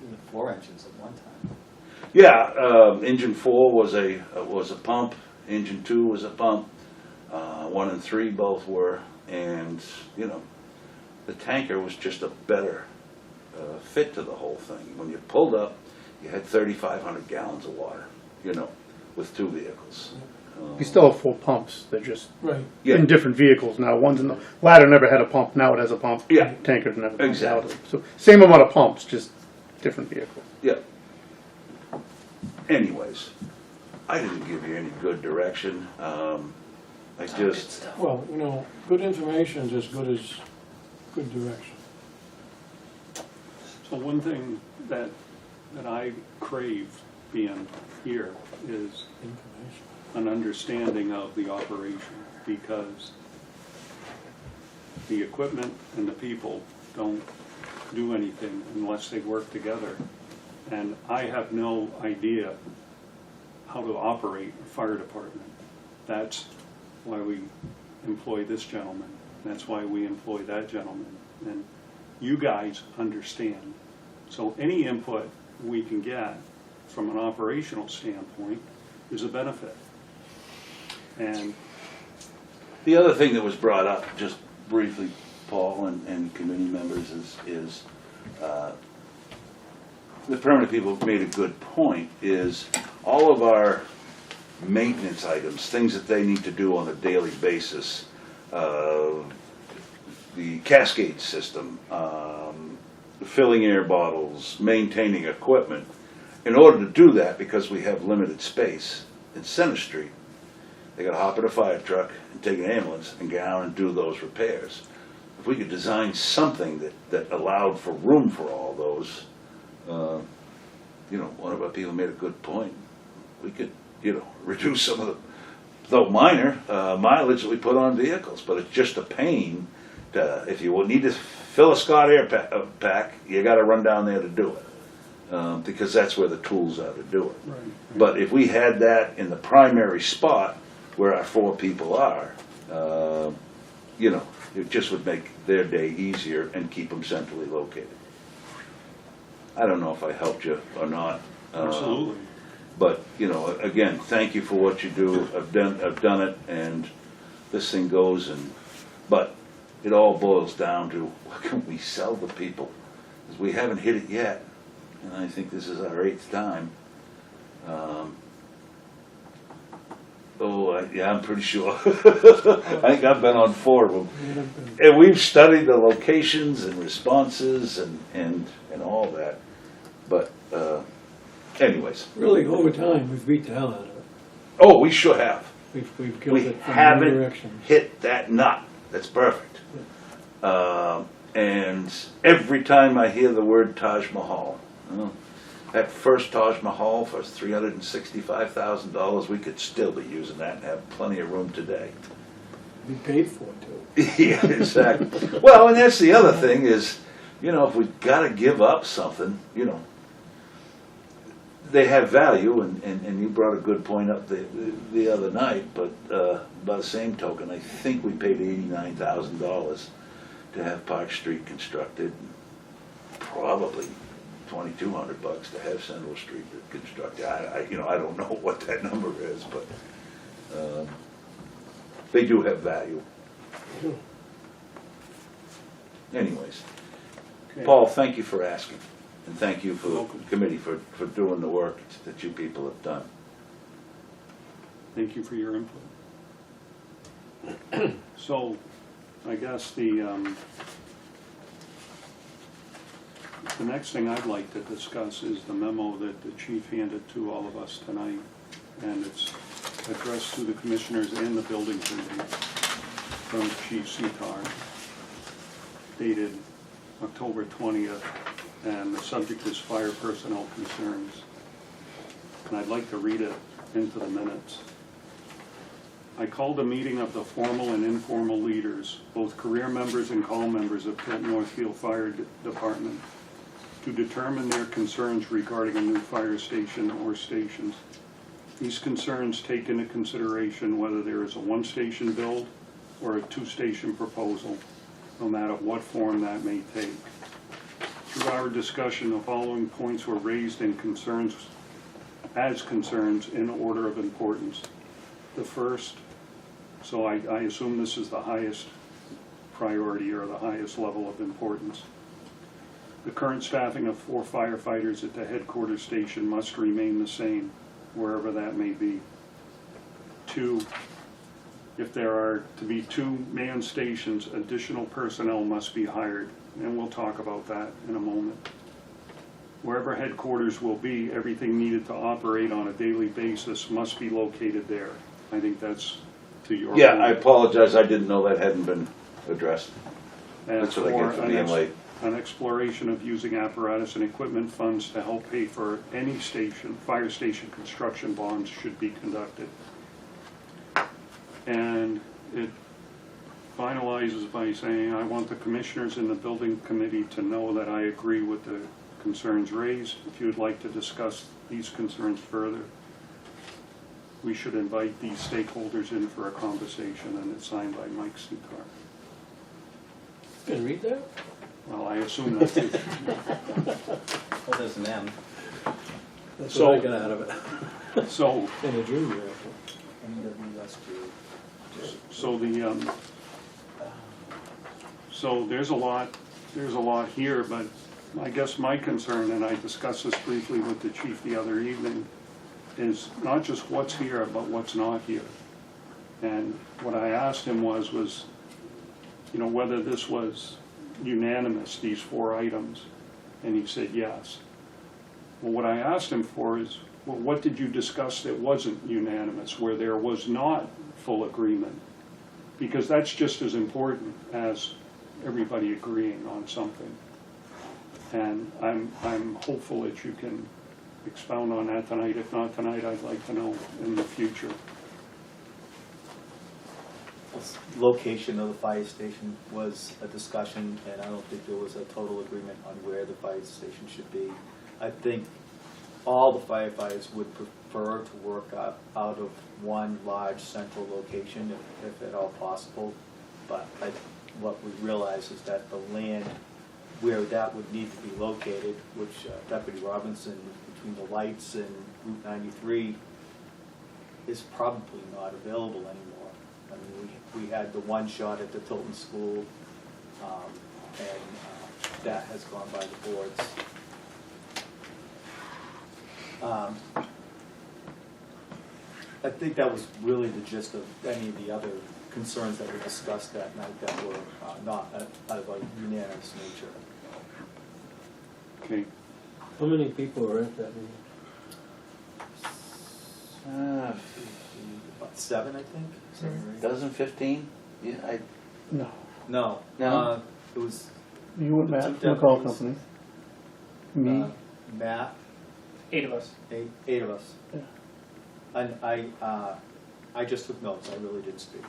Even 4 engines at one time. Yeah, engine 4 was a pump. Engine 2 was a pump. 1 and 3 both were, and you know, the tanker was just a better fit to the whole thing. When you pulled up, you had 3,500 gallons of water, you know, with 2 vehicles. We still have 4 pumps. They're just Right. Yeah. in different vehicles now. One's in the ladder never had a pump. Now it has a pump. Yeah. Tanker's never. Exactly. So same amount of pumps, just different vehicle. Yeah. Anyways, I didn't give you any good direction. I just, Well, you know, good information is as good as good direction. So one thing that I crave being here is Information. an understanding of the operation, because the equipment and the people don't do anything unless they work together. And I have no idea how to operate a fire department. That's why we employ this gentleman. That's why we employ that gentleman. And you guys understand. So any input we can get from an operational standpoint is a benefit. And the other thing that was brought up, just briefly, Paul and committee members, is the permanent people made a good point, is all of our maintenance items, things that they need to do on a daily basis, the cascade system, filling air bottles, maintaining equipment. In order to do that, because we have limited space in Center Street, they gotta hop in a fire truck and take an ambulance and get out and do those repairs. If we could design something that allowed for room for all those, you know, one of our people made a good point. We could, you know, reduce some of the, though minor, mileage that we put on vehicles, but it's just a pain to, if you need to fill a Scott air pack, you gotta run down there to do it. Because that's where the tools are to do it. Right. But if we had that in the primary spot where our 4 people are, you know, it just would make their day easier and keep them centrally located. I don't know if I helped you or not. Absolutely. But, you know, again, thank you for what you do. I've done it, and this thing goes, but it all boils down to what can we sell to people? Because we haven't hit it yet, and I think this is our 8th time. Yeah, I'm pretty sure. I think I've been on 4 of them. And we've studied the locations and responses and all that. But anyways. Really, over time, we've beat the hell out of it. Oh, we sure have. We've killed We it from many haven't directions. hit that nut. That's perfect. And every time I hear the word Taj Mahal, that first Taj Mahal for $365,000, we could still be using that and have plenty of room today. We paid for it too. Yeah, exactly. Well, and that's the other thing is, you know, if we've got to give up something, you know, they have value, and you brought a good point up the other night, but by the same token, I think we paid $89,000 to have Park Street constructed, probably $2,200 to have Central Street constructed. I don't know what that number is, but they do have value. Anyways, Okay. Paul, thank you for asking, and thank you for the Welcome. committee for doing the work that you people have done. Thank you for your input. So, I guess the next thing I'd like to discuss is the memo that the chief handed to all of us tonight. And it's addressed to the commissioners and the building committee from Chief Setar, dated October 20th, and the subject is fire personnel concerns. And I'd like to read it into the minutes. I called a meeting of the formal and informal leaders, both career members and call members of Tilton Northfield Fire Department, to determine their concerns regarding a new fire station or stations. These concerns take into consideration whether there is a one-station build or a two-station proposal, no matter what form that may take. Through our discussion, the following points were raised in concerns in order of importance. The first, so I assume this is the highest priority or the highest level of importance. The current staffing of 4 firefighters at the headquarters station must remain the same, wherever that may be. 2, if there are to be 2 manned stations, additional personnel must be hired, and we'll talk about that in a moment. Wherever headquarters will be, everything needed to operate on a daily basis must be located there. I think that's to your Yeah, point. I apologize, I didn't know that hadn't been addressed. And That's what I get for an being late. An exploration of using apparatus and equipment funds to help pay for any station, fire station construction bonds should be conducted. And it finalizes by saying, I want the commissioners and the building committee to know that I agree with the concerns raised. If you would like to discuss these concerns further, we should invite these stakeholders in for a conversation, and it's signed by Mike Setar. Can read that? Well, I assume that's it. Well, there's an M. That's So- what I got out of it. So, In a junior. so the, so there's a lot here, but I guess my concern, and I discussed this briefly with the chief the other evening, is not just what's here, but what's not here. And what I asked him was, you know, whether this was unanimous, these 4 items, and he said yes. Well, what I asked him for is, well, what did you discuss that wasn't unanimous, where there was not full agreement? Because that's just as important as everybody agreeing on something. And I'm hopeful that you can expound on that tonight. If not tonight, I'd like to know in the future. Location of the fire station was a discussion, and I don't think there was a total agreement on where the fire station should be. I think all the firefighters would prefer to work out of one large central location if at all possible. But what we realize is that the land where that would need to be located, which Deputy Robinson, between the lights and Route 93, is probably not available anymore. I mean, we had the one shot at the Tilton School, and that has gone by the boards. I think that was really the gist of any of the other concerns that were discussed that night that were not out of a unanimous nature. Okay, How many people were at that meeting? About 7, I think. 7 or 8. Dozen, 15? Yeah, No. No. No? It was You and Matt Two from the call deputies. company. Me. Matt, 8 of us. eight of us. Yeah. And I just took notes. I really didn't speak.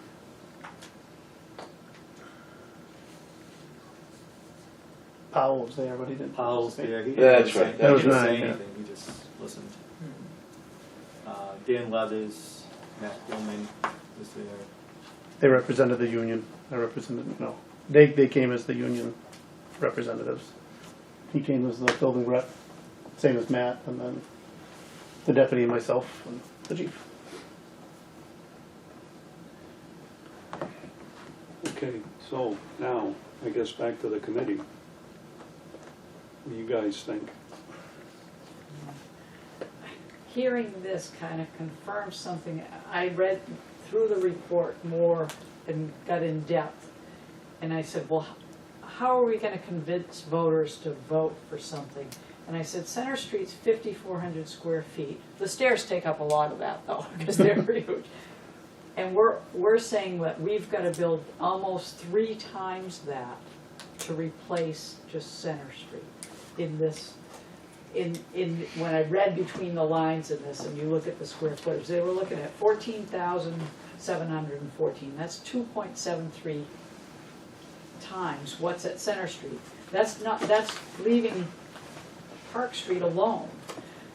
Powell was there, but he didn't. Powell's there. He That's didn't right. say, That he was didn't mine, say yeah. anything. He just listened. Dan Leathers, Matt Gilman was there. They represented the union. I represented, no. They came as the union representatives. He came as the building rep, same as Matt, and then the deputy and myself and the chief. okay, so now, I guess back to the committee. What do you guys think? Hearing this kind of confirms something. I read through the report more and got in depth. And I said, well, how are we going to convince voters to vote for something? And I said, Center Street's 5,400 square feet. The stairs take up a lot of that, though, because they're huge. And we're saying that we've got to build almost 3 times that to replace just Center Street in this. When I read between the lines in this, and you look at the square footage, they were looking at 14,714. That's 2.73 times what's at Center Street. That's leaving Park Street alone.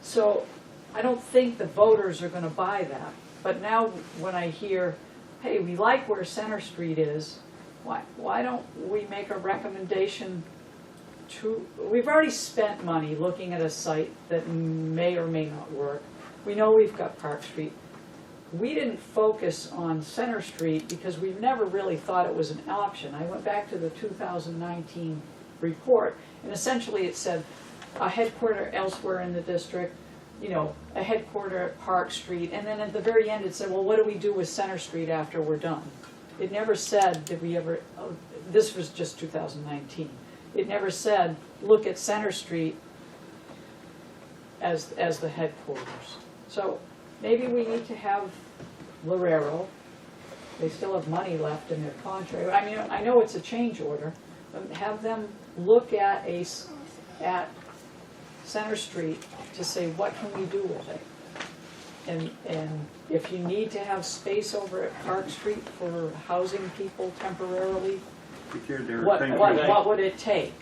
So I don't think the voters are going to buy that. But now when I hear, hey, we like where Center Street is, why don't we make a recommendation to, we've already spent money looking at a site that may or may not work. We know we've got Park Street. We didn't focus on Center Street because we've never really thought it was an option. I went back to the 2019 report, and essentially it said a headquarter elsewhere in the district, you know, a headquarter at Park Street, and then at the very end it said, well, what do we do with Center Street after we're done? It never said, did we ever, this was just 2019. It never said, look at Center Street as the headquarters. So maybe we need to have Lorero, they still have money left in their contract. I mean, I know it's a change order, but have them look at Center Street to say, what can we do with it? And if you need to have space over at Park Street for housing people temporarily, what would it take?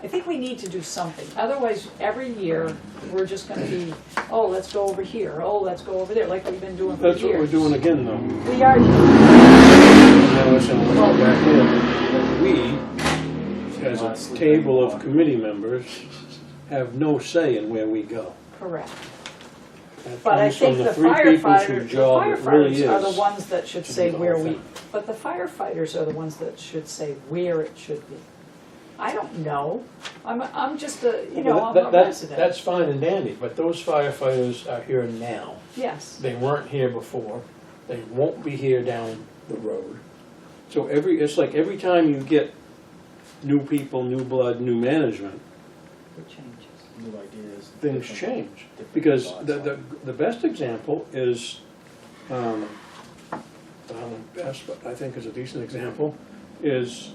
I think we need to do something. Otherwise, every year, we're just going to be, oh, let's go over here. Oh, let's go over there, like we've been doing for years. That's what we're doing again, though. We are doing Now it's in the way back in. We, as a table of committee members, have no say in where we go. correct. That But I comes from think the the three people firefighters, whose job it really are the is. ones that should to say do the where whole we, thing. but the firefighters are the ones that should say where it should be. I don't know. I'm just a, you know, I'm a resident. That's fine and dandy, but those firefighters are here now. Yes, They weren't here before. They won't be here down the road. So it's like every time you get new people, new blood, new management, it changes. New ideas. things different- change. different Because thoughts the on it. best example is, best, but I think is a decent example, is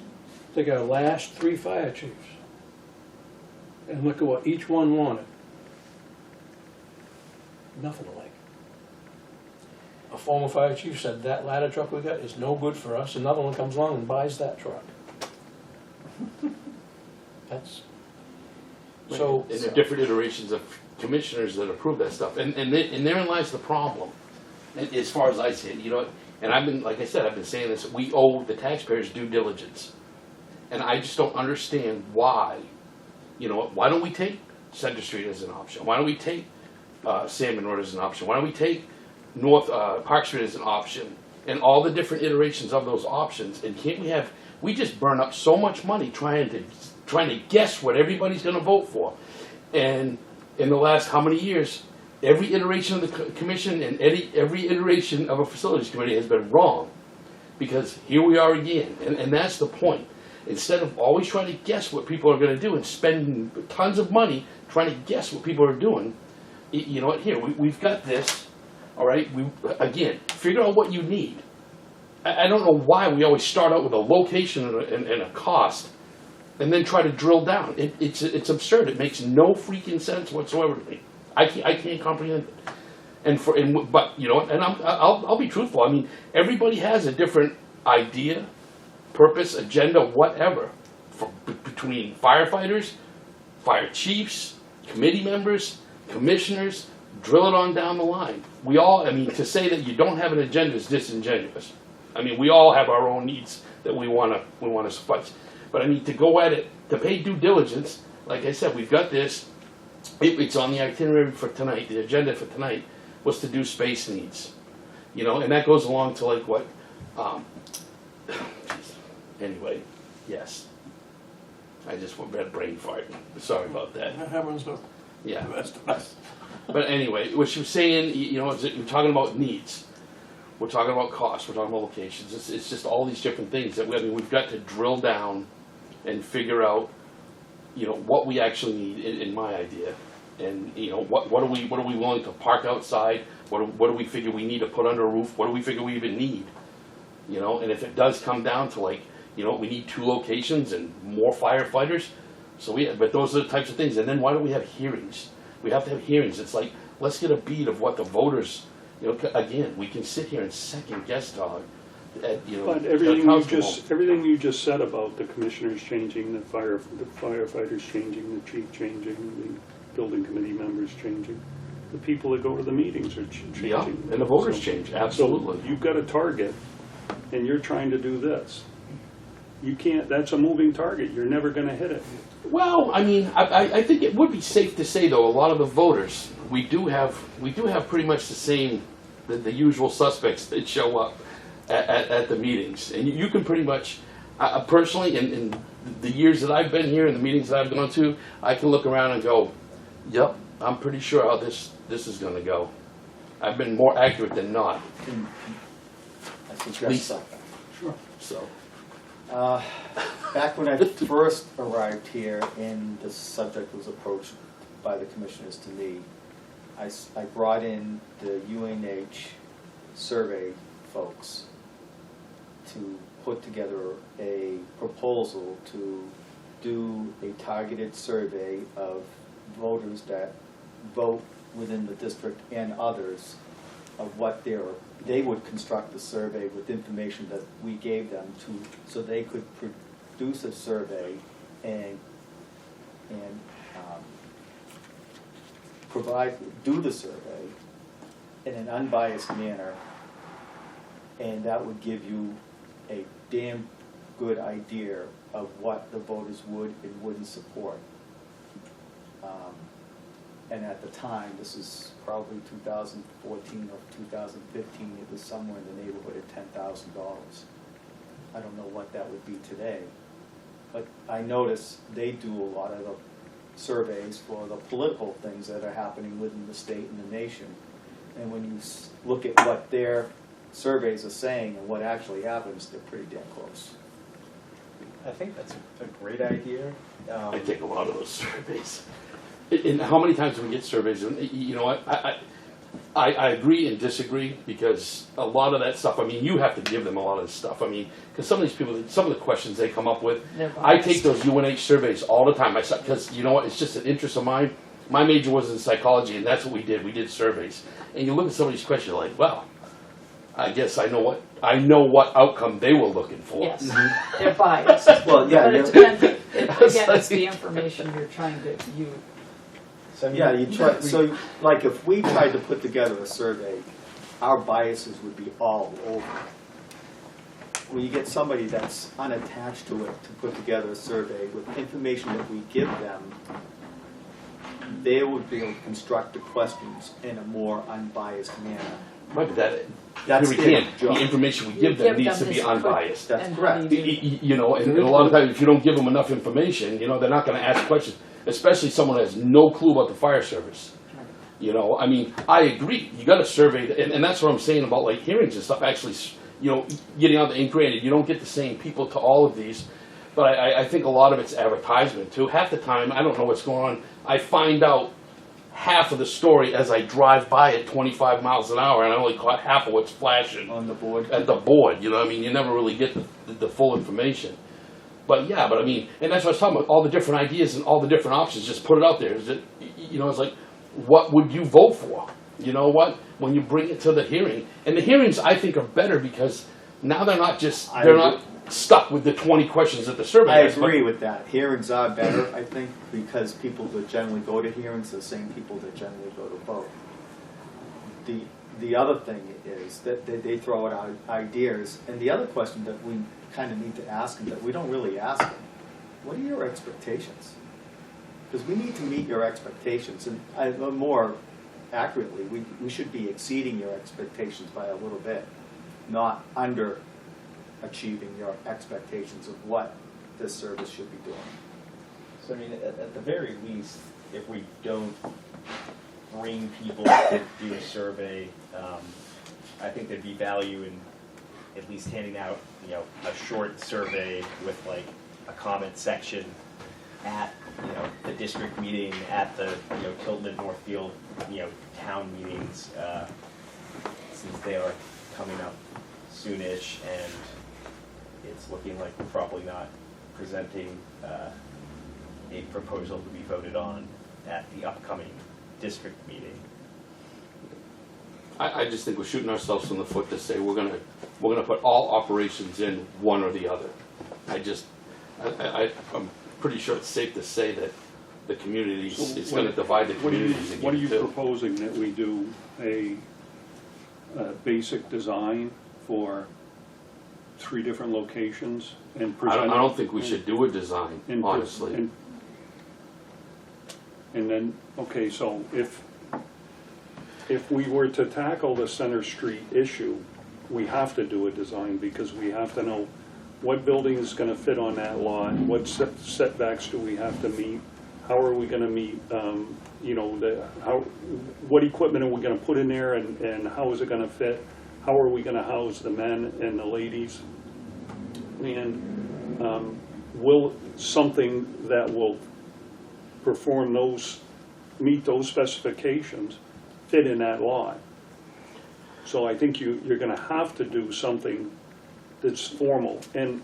take our last 3 fire chiefs and look at what each one wanted. Nothing alike. a former fire chief said that ladder truck we got is no good for us. Another one comes along and buys that truck. That's, so, And there are different iterations of commissioners that approve that stuff, and therein lies the problem, and as far as I see it, you know, and I've been, like I said, I've been saying this, we owe the taxpayers due diligence, and I just don't understand why, you know, why don't we take Center Street as an option, why don't we take Salmon Road as an option, why don't we take North Park Street as an option, and all the different iterations of those options, and can't we have, we just burn up so much money trying to guess what everybody's gonna vote for, and in the last how many years, every iteration of the commission and every iteration of a facilities committee has been wrong. Because here we are again, and that's the point. Instead of always trying to guess what people are gonna do and spending tons of money trying to guess what people are doing, you know what, here, we've got this, all right? Again, figure out what you need. I don't know why we always start out with a location and a cost, and then try to drill down. It's absurd. It makes no freaking sense whatsoever to me. I can't comprehend it. But you know, and I'll be truthful. I mean, everybody has a different idea, purpose, agenda, whatever. Between firefighters, fire chiefs, committee members, commissioners, drill it on down the line. We all. I mean, to say that you don't have an agenda is disingenuous. I mean, we all have our own needs that we wanna suffice. But I mean, to go at it, to pay due diligence, like I said, we've got this, it's on the itinerary for tonight, the agenda for tonight was to do space needs. You know, and that goes along to like what, anyway, yes. I just had brain fart, sorry about that. that happens to Yeah. the best of us. But anyway, what she was saying, you know, is that we're talking about needs. We're talking about costs, we're talking about locations. It's just all these different things that we've got to drill down and figure out, you know, what we actually need in my idea. And, you know, what are we willing to park outside? What do we figure we need to put under a roof? What do we figure we even need? You know, and if it does come down to like, you know, we need 2 locations and more firefighters. But those are the types of things. And then why do we have hearings? We have to have hearings. It's like, let's get a beat of what the voters, you know, again, we can sit here and second guess talk. You know, But everything you just said about the commissioners changing, the firefighters changing, the chief changing, the building committee members changing, the people that go to the meetings are changing. Yeah, and the voters change, absolutely. So you've got a target, and you're trying to do this. You can't, that's a moving target, you're never gonna hit it. Well, I mean, I think it would be safe to say though, a lot of the voters, we do have pretty much the same, the usual suspects that show up at the meetings. And you can pretty much, personally, in the years that I've been here and the meetings that I've gone to, I can look around and go, yep, I'm pretty sure how this is gonna go. I've been more accurate than not, I suggest something. Sure. so. Back when I first arrived here and this subject was approached by the commissioners to me, I brought in the UNH survey folks to put together a proposal to do a targeted survey of voters that vote within the district and others of what they would construct the survey with information that we gave them so they could produce a survey and do the survey in an unbiased manner, and that would give you a damn good idea of what the voters would and wouldn't support. And at the time, this is probably 2014 or 2015, it was somewhere in the neighborhood of $10,000. I don't know what that would be today, but I notice they do a lot of the surveys for the political things that are happening within the state and the nation. And when you look at what their surveys are saying and what actually happens, they're pretty damn close. I think that's a great idea. I take a lot of those surveys. And how many times do we get surveys? And you know, I agree and disagree because a lot of that stuff, I mean, you have to give them a lot of this stuff. I mean, because some of these people, some of the questions they come up with, I take those UNH surveys all the time. Because you know what, it's just an interest of mine. My major was in psychology, and that's what we did. We did surveys. And you look at some of these questions, you're like, well, I guess I know what outcome they were looking for. Yes, they're biased. Well, yeah, But yeah. it depends, again, it's the information you're trying to, So, I mean, Yeah, you try, so like if we tried to put together a survey, our biases would be all over. When you get somebody that's unattached to it to put together a survey with information that we give them, they would be able to construct the questions in a more unbiased manner. Right, but That's we their can't. job. The information we you give them give needs them to be this unbiased. That's and correct. how do you do- You know, and a lot of times, if you don't give them enough information, you know, they're not gonna ask questions, especially someone who has no clue about the fire service. You know, I mean, I agree, you gotta survey, and that's what I'm saying about like hearings and stuff, actually, you know, getting out there, and granted, you don't get the same people to all of these, but I think a lot of it's advertisement too. Half the time, I don't know what's going on, I find out half of the story as I drive by at 25 miles an hour, and I only caught half of what's flashing On the board. at the board, you know, I mean, you never really get the full information. But yeah, but I mean, and that's what I was talking about, all the different ideas and all the different options, just put it out there. Is it, you know, it's like, what would you vote for? You know what, when you bring it to the hearing. And the hearings, I think, are better because now they're not just, they're not stuck with the 20 questions that the survey I has. but- agree with that. Hearings are better, I think, because people that generally go to hearings are the same people that generally go to vote. The other thing is that they throw out ideas, and the other question that we kind of need to ask them, that we don't really ask them, what are your expectations? Because we need to meet your expectations, and more accurately, we should be exceeding your expectations by a little bit, not underachieving your expectations of what this service should be doing. So I mean, at the very least, if we don't bring people to do a survey, I think there'd be value in at least handing out, you know, a short survey with like a comment section at, you know, the district meeting, at the, you know, Tilton and Northfield, you know, town meetings, since they are coming up soonish, and it's looking like we're probably not presenting a proposal to be voted on at the upcoming district meeting. I just think we're shooting ourselves in the foot to say we're gonna put all operations in one or the other. I'm pretty sure it's safe to say that the communities, So it's what- gonna divide the communities again too. What are you proposing, that we do a basic design for 3 different locations and I present? don't think we should do a design, and- honestly. And then, okay, so if we were to tackle the Center Street issue, we have to do a design, because we have to know what building is gonna fit on that lot, what setbacks do we have to meet, how are we gonna meet, you know, what equipment are we gonna put in there, and how is it gonna fit, how are we gonna house the men and the ladies, and will something that will perform meet those specifications fit in that lot. So I think you're gonna have to do something that's formal. And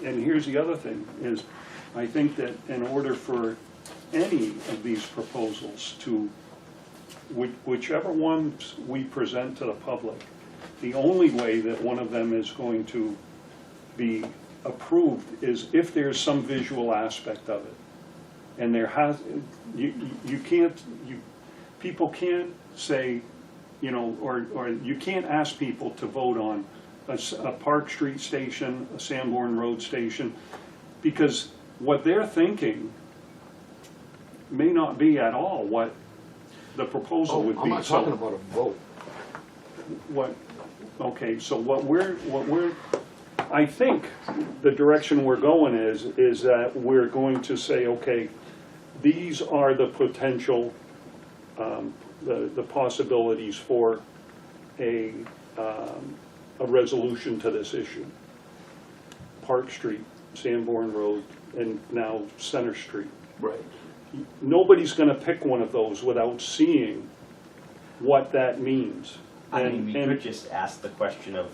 here's the other thing, is I think that in order for any of these proposals to, whichever ones we present to the public, the only way that one of them is going to be approved is if there's some visual aspect of it. And there people can't say, you know, or you can't ask people to vote on a Park Street station, a Sanborn Road station, because what they're thinking may not be at all what the proposal would be. I'm not talking about a vote. Okay, so what we're, I think the direction we're going is that we're going to say, okay, these are the potential, the possibilities for a resolution to this issue. Park Street, Sanborn Road, and now Center Street. Right. Nobody's gonna pick one of those without seeing what that means. I mean, we could just ask the question of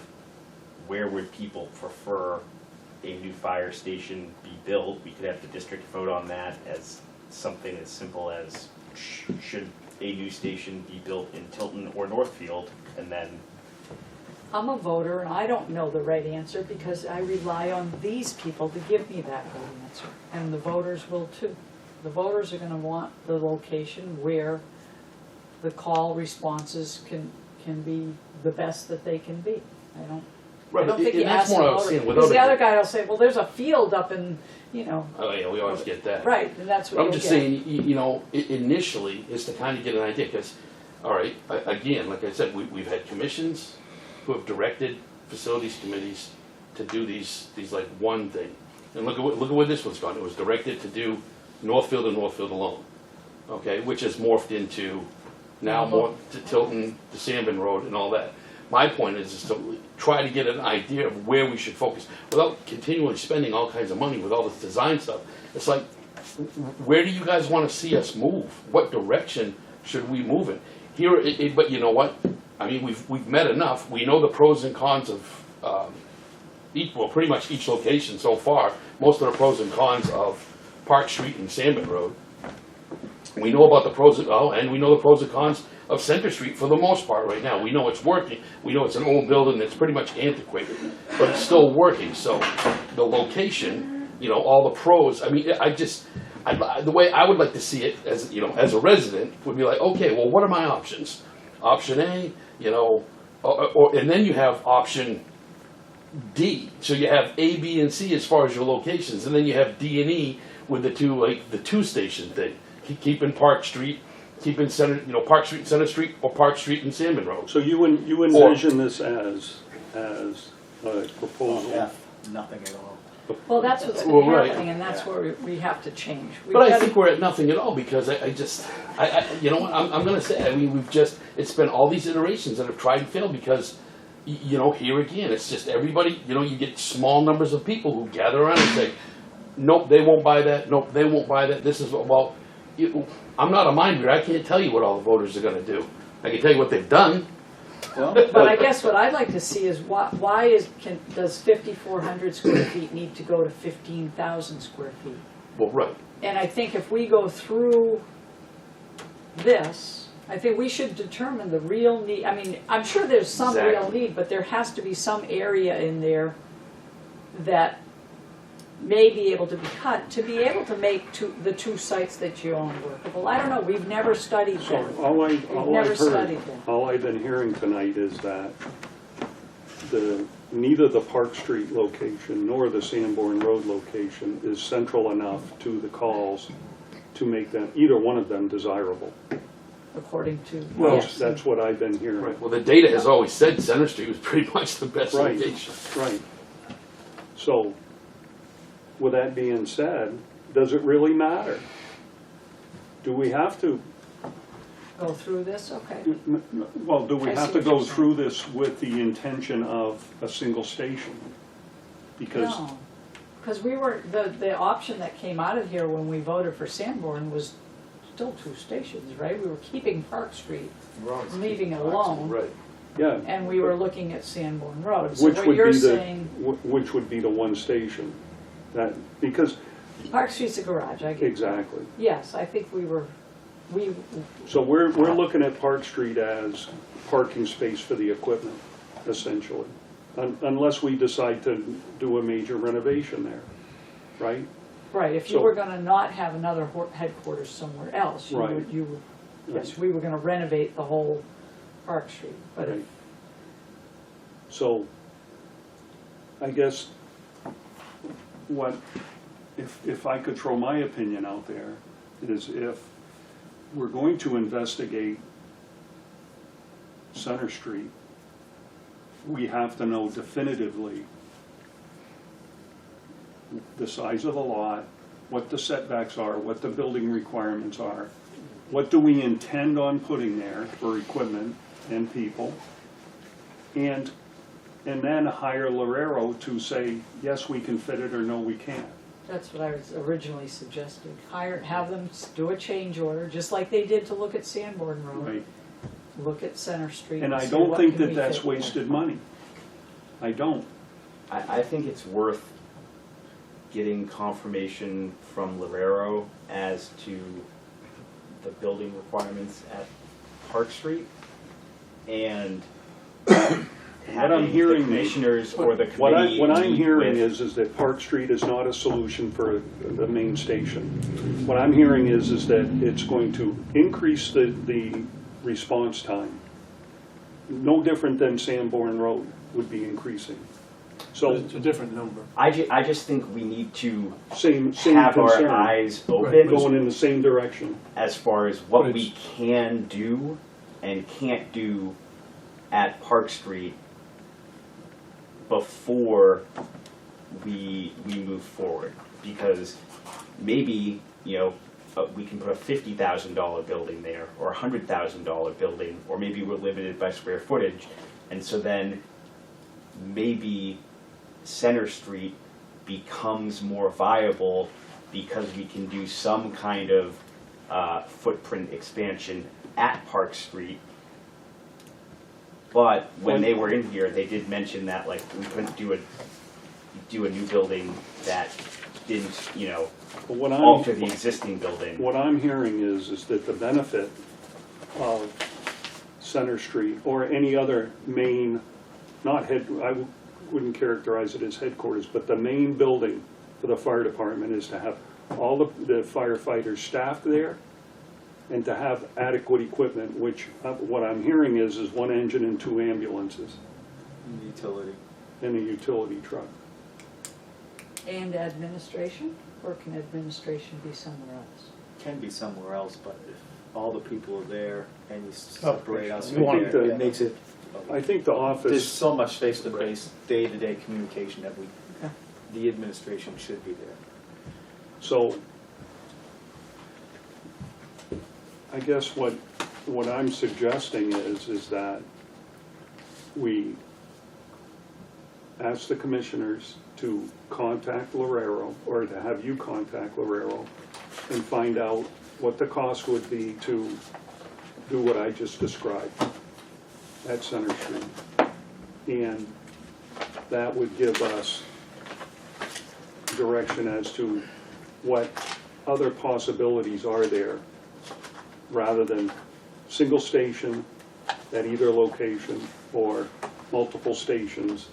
where would people prefer a new fire station be built? We could have the district vote on that as something as simple as should a new station be built in Tilton or Northfield, and then I'm a voter and I don't know the right answer because I rely on these people to give me that right answer. And the voters will too. The voters are gonna want the location where the call responses can be the best that they can be. I don't think you and that's ask the more I was voter, saying, because without the a- other guy will say, well, there's a field up in, you know, Oh, yeah, we always get that. right, and that's what I'm you'll just get. saying, you know, initially, is to kind of get an idea, because, all right, again, like I said, we've had commissions who have directed facilities committees to do these like one thing. And look at where this one's gone. It was directed to do Northfield and Northfield alone, okay, which has morphed into now more to Tilton, to Sandman Road and all that. My point is to try to get an idea of where we should focus without continually spending all kinds of money with all this design stuff. It's like, where do you guys want to see us move? What direction should we move in? Here, but you know what? I mean, we've met enough. We know the pros and cons of pretty much each location so far. Most of the pros and cons of Park Street and Sandman Road. We know about the pros, and we know the pros and cons of Center Street for the most part right now. We know it's working. We know it's an old building that's pretty much antiquated, but it's still working. So the location, you know, all the pros. I mean, the way I would like to see it as, you know, as a resident would be like, okay, well, what are my options? Option A, you know, and then you have option D. So you have A, B, and C as far as your locations, and then you have D and E with the two, like the two station thing. Keeping Park Street, keeping Center, you know, Park Street and Center Street, or Park Street and Sandman Road. So you envision this as a proposal? F, nothing at all. Well, that's what's Well, been right. happening, and that's where we have to change. But I think we're at nothing at all, because I you know what, I'm gonna say, I mean, it's been all these iterations that have tried and failed, because, you know, here again, it's just everybody, you know, you get small numbers of people who gather around and say, nope, they won't buy that, nope, they won't buy that, this is, well, I'm not a mind reader, I can't tell you what all the voters are gonna do. I can tell you what they've done. But I guess what I'd like to see is why does 5,400 square feet need to go to 15,000 square feet? Well, right. And I think if we go through this, I think we should determine the real need. I mean, I'm sure there's some real Exactly. need, but there has to be some area in there that may be able to be cut to be able to make the two sites that you own workable. I don't know, we've never studied So that. all I've been hearing tonight is that neither the Park Street location nor the Sanborn Road location is central enough to the calls to make them, either one of them, desirable. According to, Well, yes. that's what I've been hearing. Right. Well, the data has always said Center Street was pretty much the best Right. location. Right. So, with that being said, does it really matter? Do we have to, Go through this, okay. well, do we I have see to what go you're saying. through this with the intention of a single station? Because, No, because we were, the option that came out of here when we voted for Sanborn was still two stations, right? We were keeping Park Street, leaving it alone, Right. yeah. and we were looking at Sanborn Road. So Which what would you're be saying, which would be the one station? That, because, Park Street's a garage, I get that. exactly. Yes, I think we, So we're looking at Park Street as parking space for the equipment, essentially. Unless we decide to do a major renovation there, right? right, if you So- were gonna not have another headquarters somewhere else, Right. you would, yes, we were gonna renovate the whole Park Street, but if Right. So, I guess, if I could throw my opinion out there, is if we're going to investigate Center Street, we have to know definitively the size of the lot, what the setbacks are, what the building requirements are, what do we intend on putting there for equipment and people, and then hire Lorero to say, yes, we can fit it, or no, we can't. that's what I was originally suggesting. Have them do a change order, just like they did to look at Sanborn Road. Right? Look at Center Street. And I see don't what think can that we that's fit there. wasted money. I don't. I think it's worth getting confirmation from Lorero as to the building requirements at Park Street. And I'm having the hearing- commissioners or the What committee I'm meet hearing with- is that Park Street is not a solution for the main station. What I'm hearing is that it's going to increase the response time. No different than Sanborn Road would be increasing. So, It's a different number. I just think we need to same have our concern, eyes Right, open going in the same direction. as far as what But we can do and can't do at Park Street before we move forward. Because maybe, you know, we can put a $50,000 building there, or a $100,000 building, or maybe we're limited by square footage. And so then maybe Center Street becomes more viable because we can do some kind of footprint expansion at Park Street. But when they were in here, they did mention that like we couldn't do a new building that didn't, you know, But what alter the existing building. What I'm hearing is that the benefit of Center Street or any other main, not head, I wouldn't characterize it as headquarters, but the main building for the fire department is to have all the firefighters staffed there and to have adequate equipment, which what I'm hearing is one engine and 2 ambulances Utility. and a utility truck. And administration, or can administration be somewhere else? Can be somewhere else, but if all the people are there and you Oh, separate us I from think there, the- it makes it, I think the there's office, so much face-to-face, day-to-day communication that Okay. the administration should be there. so I guess what I'm suggesting is that we ask the commissioners to contact Lorero, or to have you contact Lorero, and find out what the cost would be to do what I just described at Center Street. And that would give us direction as to what other possibilities are there, rather than single station at either location or multiple stations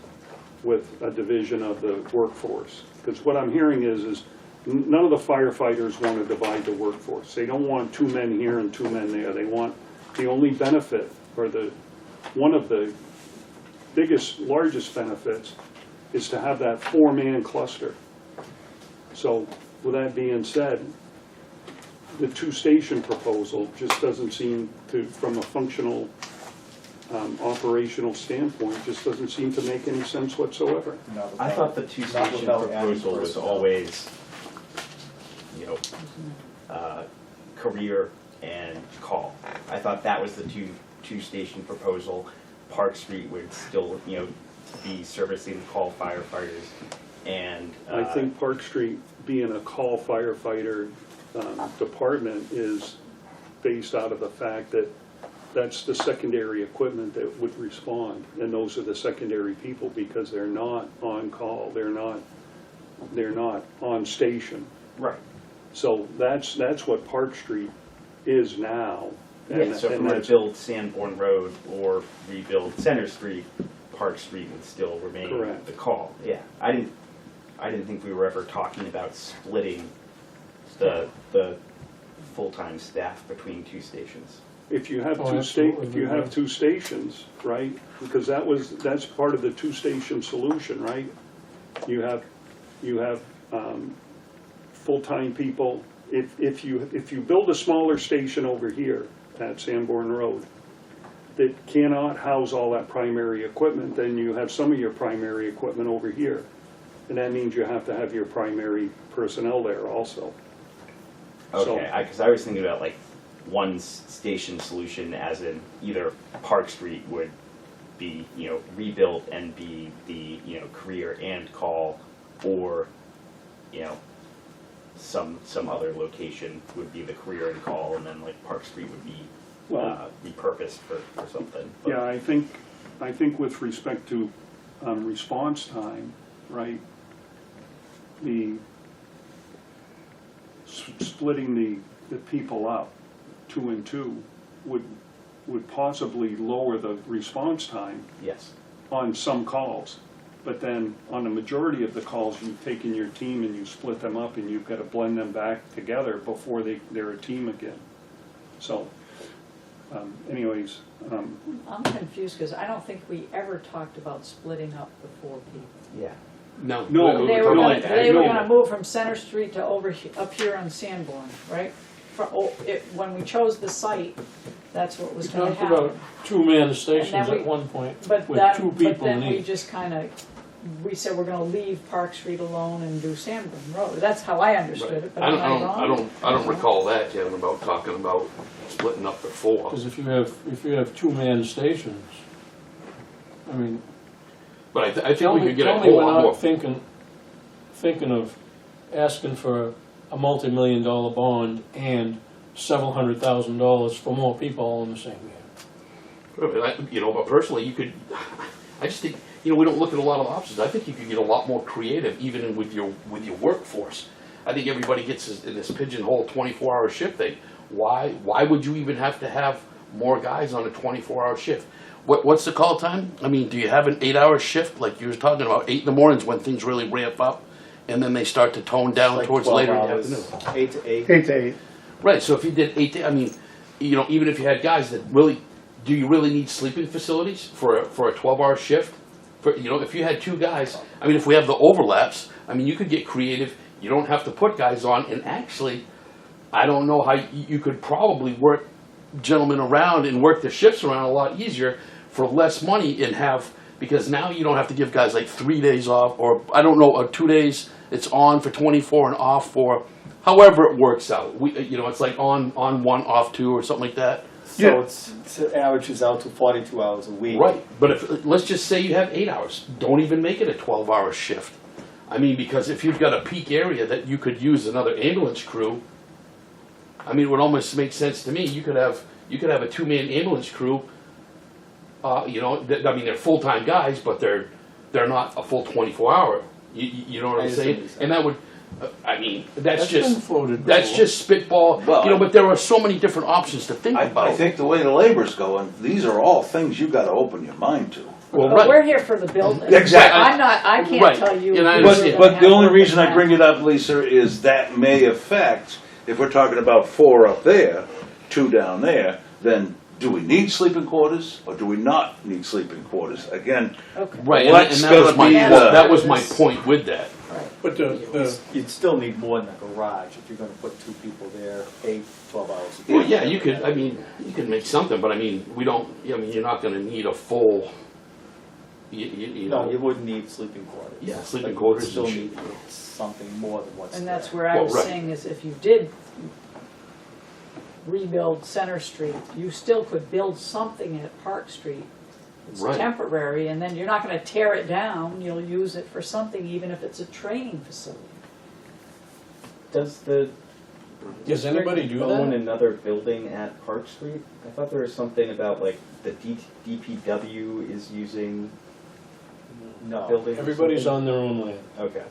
with a division of the workforce. Because what I'm hearing is none of the firefighters want to divide the workforce. They don't want 2 men here and 2 men there. They want, the only benefit, or one of the largest benefits, is to have that 4-man cluster. So with that being said, the 2-station proposal just doesn't seem to, from a functional, operational standpoint, just doesn't seem to make any sense whatsoever. I thought the 2-station without adding proposal was personnel. always, you know, career and call. I thought that was the two-station proposal. Park Street would still, you know, be servicing the call firefighters, and I think Park Street being a call firefighter department is based out of the fact that that's the secondary equipment that would respond, and those are the secondary people because they're not on call, they're not on station. right. So that's what Park Street is now. Yeah, so if we were to that's- build Sanborn Road or rebuild Center Street, Park Street would still remain Correct. the call. Yeah, I didn't think we were ever talking about splitting the full-time staff between 2 stations. If you have Oh, absolutely, if you have 2 stations, right, because that's part of the 2-station solution, right? You have full-time people. If you build a smaller station over here at Sanborn Road that cannot house all that primary equipment, then you have some of your primary equipment over here. And that means you have to have your primary personnel there also. So- Okay, because I was thinking about like one station solution, as in either Park Street would be, you know, rebuilt and be the, you know, career and call, or, you know, some other location would be the career and call, and then like Park Street would be repurposed for something. But- Yeah, I think with respect to response time, right, the splitting the people up 2 and 2 would possibly lower the response time, Yes. on some calls. But then on the majority of the calls, you've taken your team and you split them up and you've got to blend them back together before they're a team again. So, anyways, I'm confused because I don't think we ever talked about splitting up the 4 people. Yeah. No. No, They were no, gonna, they were no. gonna move from Center Street to up here on Sanborn, right? When we chose the site, that's what was We gonna talked about happen. 2-man stations we- at one point, But with then, 2 but people then in we each. just kinda, we said we're gonna leave Park Street alone and do Sanborn Road. That's how I understood it, but am I wrong? I don't recall that, Kevin, about talking about splitting up the 4. Because if you have 2-man stations, I mean, But I think tell we me, could get tell a me whole we're lot not more. thinking of asking for a multi-million-dollar bond and several $100,000 for more people all in the same year. But personally, you could, I just think, we don't look at a lot of options. I think you could get a lot more creative even with your workforce. I think everybody gets in this pigeonhole 24-hour shift thing. Why would you even have to have more guys on a 24-hour shift? What's the call time? I mean, do you have an 8-hour shift like you were talking about, 8 in the mornings when things really ramp up, and then they start to tone down Like towards 12 later in the hours, afternoon? 8 to 8. 8 to 8. Right, so if you did 8 days, I mean, even if you had guys that really, do you really need sleeping facilities for a 12-hour shift? If you had 2 guys, I mean, if we have the overlaps, I mean, you could get creative. You don't have to put guys on, and actually, I don't know how you could probably work gentlemen around and work the shifts around a lot easier for less money and because now you don't have to give guys like 3 days off, or I don't know, or 2 days it's on for 24 and off for however it works out. It's like on 1, off 2 or something like that. So Yeah. it averages out to 42 hours a week. Right, but let's just say you have 8 hours. Don't even make it a 12-hour shift. I mean, because if you've got a peak area that you could use another ambulance crew, I mean, it would almost make sense to me. You could have a 2-man ambulance crew. I mean, they're full-time guys, but they're not a full 24-hour. You know what I'm saying? And that would, I mean, that's been just floated that's before. just spitball. Well, but there are so many different options to think about. I think the way the labor's going, these are all things you gotta open your mind to. Well, But right. we're here for the building. Exactly. I can't Right. tell you. And I who's understand. gonna But the have only what reason I plan. bring it up, Lisa, is that may affect, if we're talking about 4 up there, 2 down there, then do we need sleeping quarters or do we not need sleeping quarters? Again, Okay. Right, What's and that was gonna be that was my the- point with that. But You'd still need more in the garage if you're gonna put 2 people there, 8, 12 hours a day. Well, yeah, you could make something, but I mean, you're not gonna need a full, you No, you know, wouldn't need sleeping quarters. Yeah, sleeping But quarters You and still shit. need something more than what's And there. that's where I Well, was right. saying is if you did rebuild Center Street, you still could build something at Park Street. It's Right. temporary, and then you're not gonna tear it down, you'll use it for something, even if it's a training facility. does anybody do own that? another building at Park Street? I thought there was something about like the DPW is using No. building. or Everybody's something? on their own land. Okay.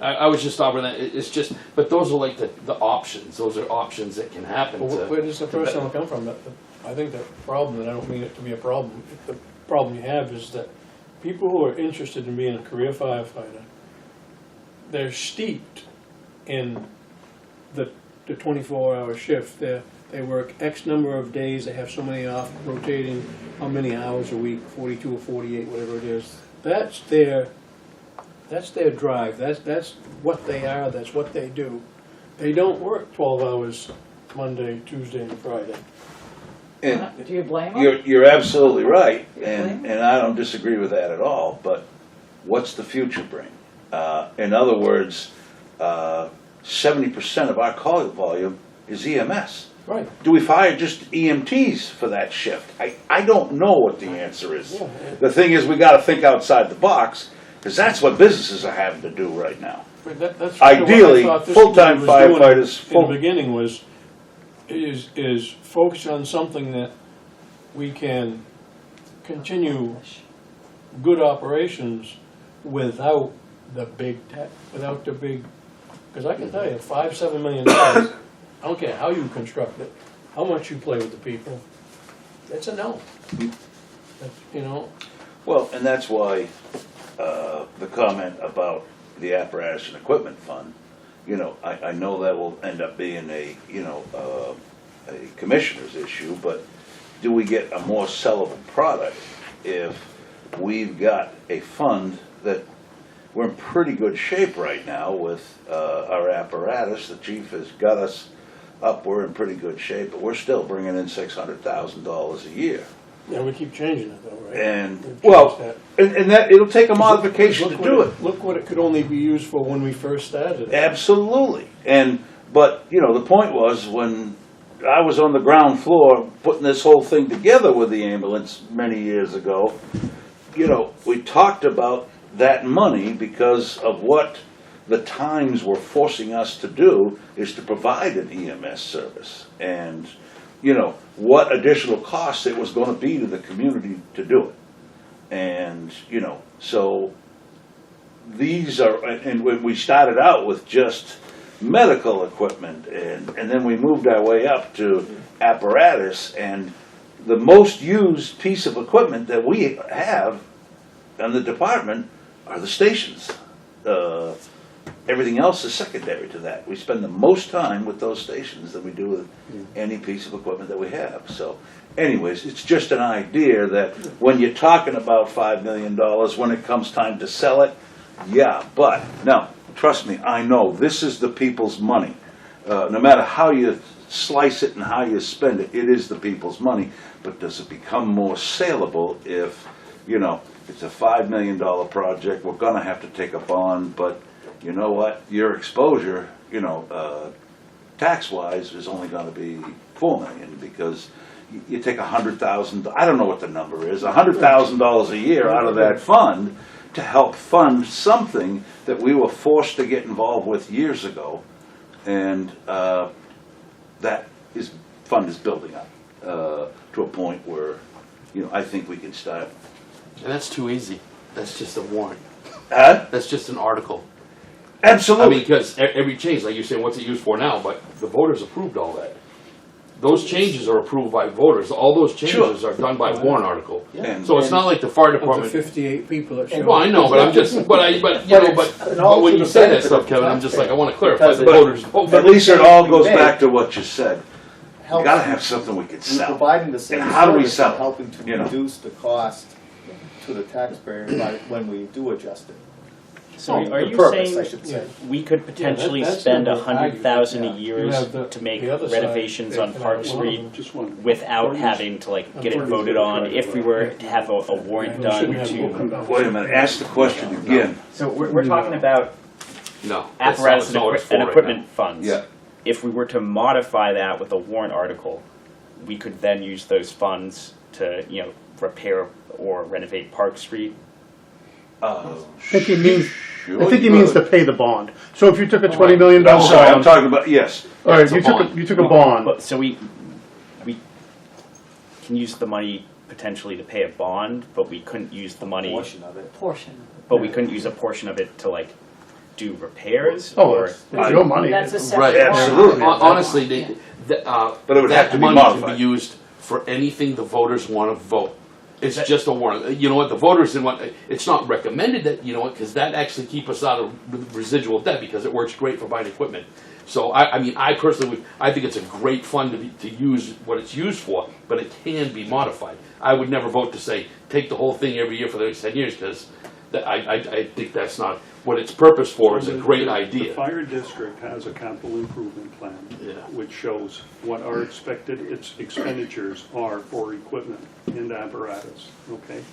I was just offering that, it's just, but those are like the options, those are options that can happen But to. where does the personnel come from? I think the problem, and I don't mean it to be a problem, the problem you have is that people who are interested in being a career firefighter, they're steeped in the 24-hour shift. They work X number of days, they have so many off, rotating how many hours a week, 42 or 48, whatever it is. That's their drive, that's what they are, that's what they do. They don't work 12 hours Monday, Tuesday, and Friday. and Do you blame them? you're absolutely right, You and blame? I don't disagree with that at all, but what's the future bring? In other words, 70% of our call volume is EMS. Right. Do we fire just EMTs for that shift? I don't know what the answer is. Yeah. The thing is, we gotta think outside the box, because that's what businesses are having to do right now. But that's kind of what I Ideally, thought this full-time committee was doing firefighters, in the beginning is focus on something that we can continue good operations without the big tech, without the big, because I can tell you, $5-7 million, I don't care how you construct it, how much you play with the people, it's a no. That's, Well, and that's why, the comment about the apparatus and equipment fund, you know, I know that will end up being a, you know, a commissioner's issue, but do we get a more sellable product if we've got a fund that we're in pretty good shape right now with, our apparatus? The chief has got us up, we're in pretty good shape, but we're still bringing in $600,000 a year. Yeah, we keep changing it though, right? And, We've changed well, that. and that, it'll take a modification to Look do what it. Look what it could only be used for when we first started. Absolutely. But, you know, the point was, when I was on the ground floor putting this whole thing together with the ambulance many years ago, you know, we talked about that money because of what the times were forcing us to do, is to provide an EMS service. And, you know, what additional costs it was gonna be to the community to do it. And, you know, so these are, and when we started out with just medical equipment, and then we moved our way up to apparatus, and the most used piece of equipment that we have in the department are the stations. Everything else is secondary to that. We spend the most time with those stations than we do with any piece of equipment that we have. So anyways, it's just an idea that when you're talking about $5 million, when it comes time to sell it, yeah, but now, trust me, I know this is the people's money. No matter how you slice it and how you spend it, it is the people's money. But does it become more saleable if, you know, it's a $5 million project, we're gonna have to take a bond, but you know what, your exposure, you know, tax-wise is only gonna be $4 million, because you take $100,000, I don't know what the number is, $100,000 a year out of that fund to help fund something that we were forced to get involved with years ago, and that fund is building up to a point where, you know, I think we can start. And that's too easy. That's just a warrant. Huh? That's just an article. Absolutely. I mean, because every change, like you're saying, what's it used for now? But the voters approved all that. Those changes are approved by voters. All those changes are done by warrant article. And- So it's not like the fire Of the department. 58 people that showed. Well, I know, but I'm just, but you know, but when you say that stuff, Kevin, I'm just like, I want to clarify Because the it- voters vote. But Lisa, it all goes Hey. back to what you said. You Helps- gotta have something we can We're sell. providing the same And how do we service sell and it? helping to You know? reduce the cost to the taxpayer when we do adjust it. So Oh, are the you purpose, I saying should say. we could potentially that's spend not what I argue. $100,000 a Yeah. year You have to make the other side, renovations on and Park one of Street them, Just one. without having to like get it voted on if we were to have a warrant We done shouldn't have to open- Wait a minute, ask the question again. So we're talking about No. that's not- apparatus that's not what it's for and right equipment funds. Yeah. If we were to modify that with a warrant article, we could then use those funds to, you know, repair or renovate Park Street. I think he means, Sure I think he you means could. to pay the bond. So if you took a $20 million I'm sorry, I'm bond, talking about, yes. all right, It's a you took bond. you took a bond. But so we can use the money potentially to pay a bond, but we couldn't use the money. Portion of it. Portion. But we couldn't use a portion of it to like do repairs Oh, or. it's your money. That's a Right, separate warrant. absolutely. Honestly, But it would have that to be money modified. can be used for anything the voters want to vote. It's just a warrant. You know what, the voters didn't want, it's not recommended that, you know what, because that actually keep us out of residual debt, because it works great for buying equipment. So I mean, I personally would, I think it's a great fund to use what it's used for, but it can be modified. I would never vote to say, take the whole thing every year for the next 10 years, because I think that's not, what its purpose for is a great The idea. fire district has a capital improvement plan, Yeah. which shows what our expected expenditures are for equipment and apparatus, okay?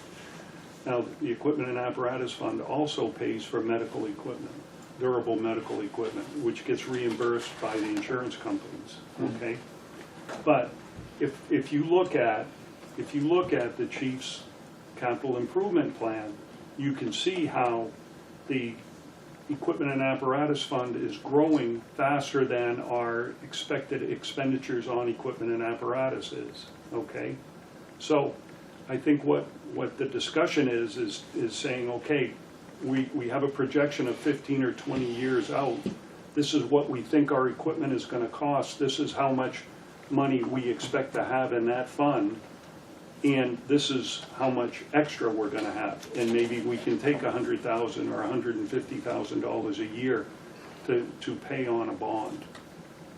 Now, the equipment and apparatus fund also pays for medical equipment, durable medical equipment, which gets reimbursed by the insurance companies, okay? But if you look at the chief's capital improvement plan, you can see how the equipment and apparatus fund is growing faster than our expected expenditures on equipment and apparatus is, okay? So I think what the discussion is saying, okay, we have a projection of 15 or 20 years out. This is what we think our equipment is gonna cost. This is how much money we expect to have in that fund. and this is how much extra we're gonna have. And maybe we can take $100,000 or $150,000 a year to pay on a bond.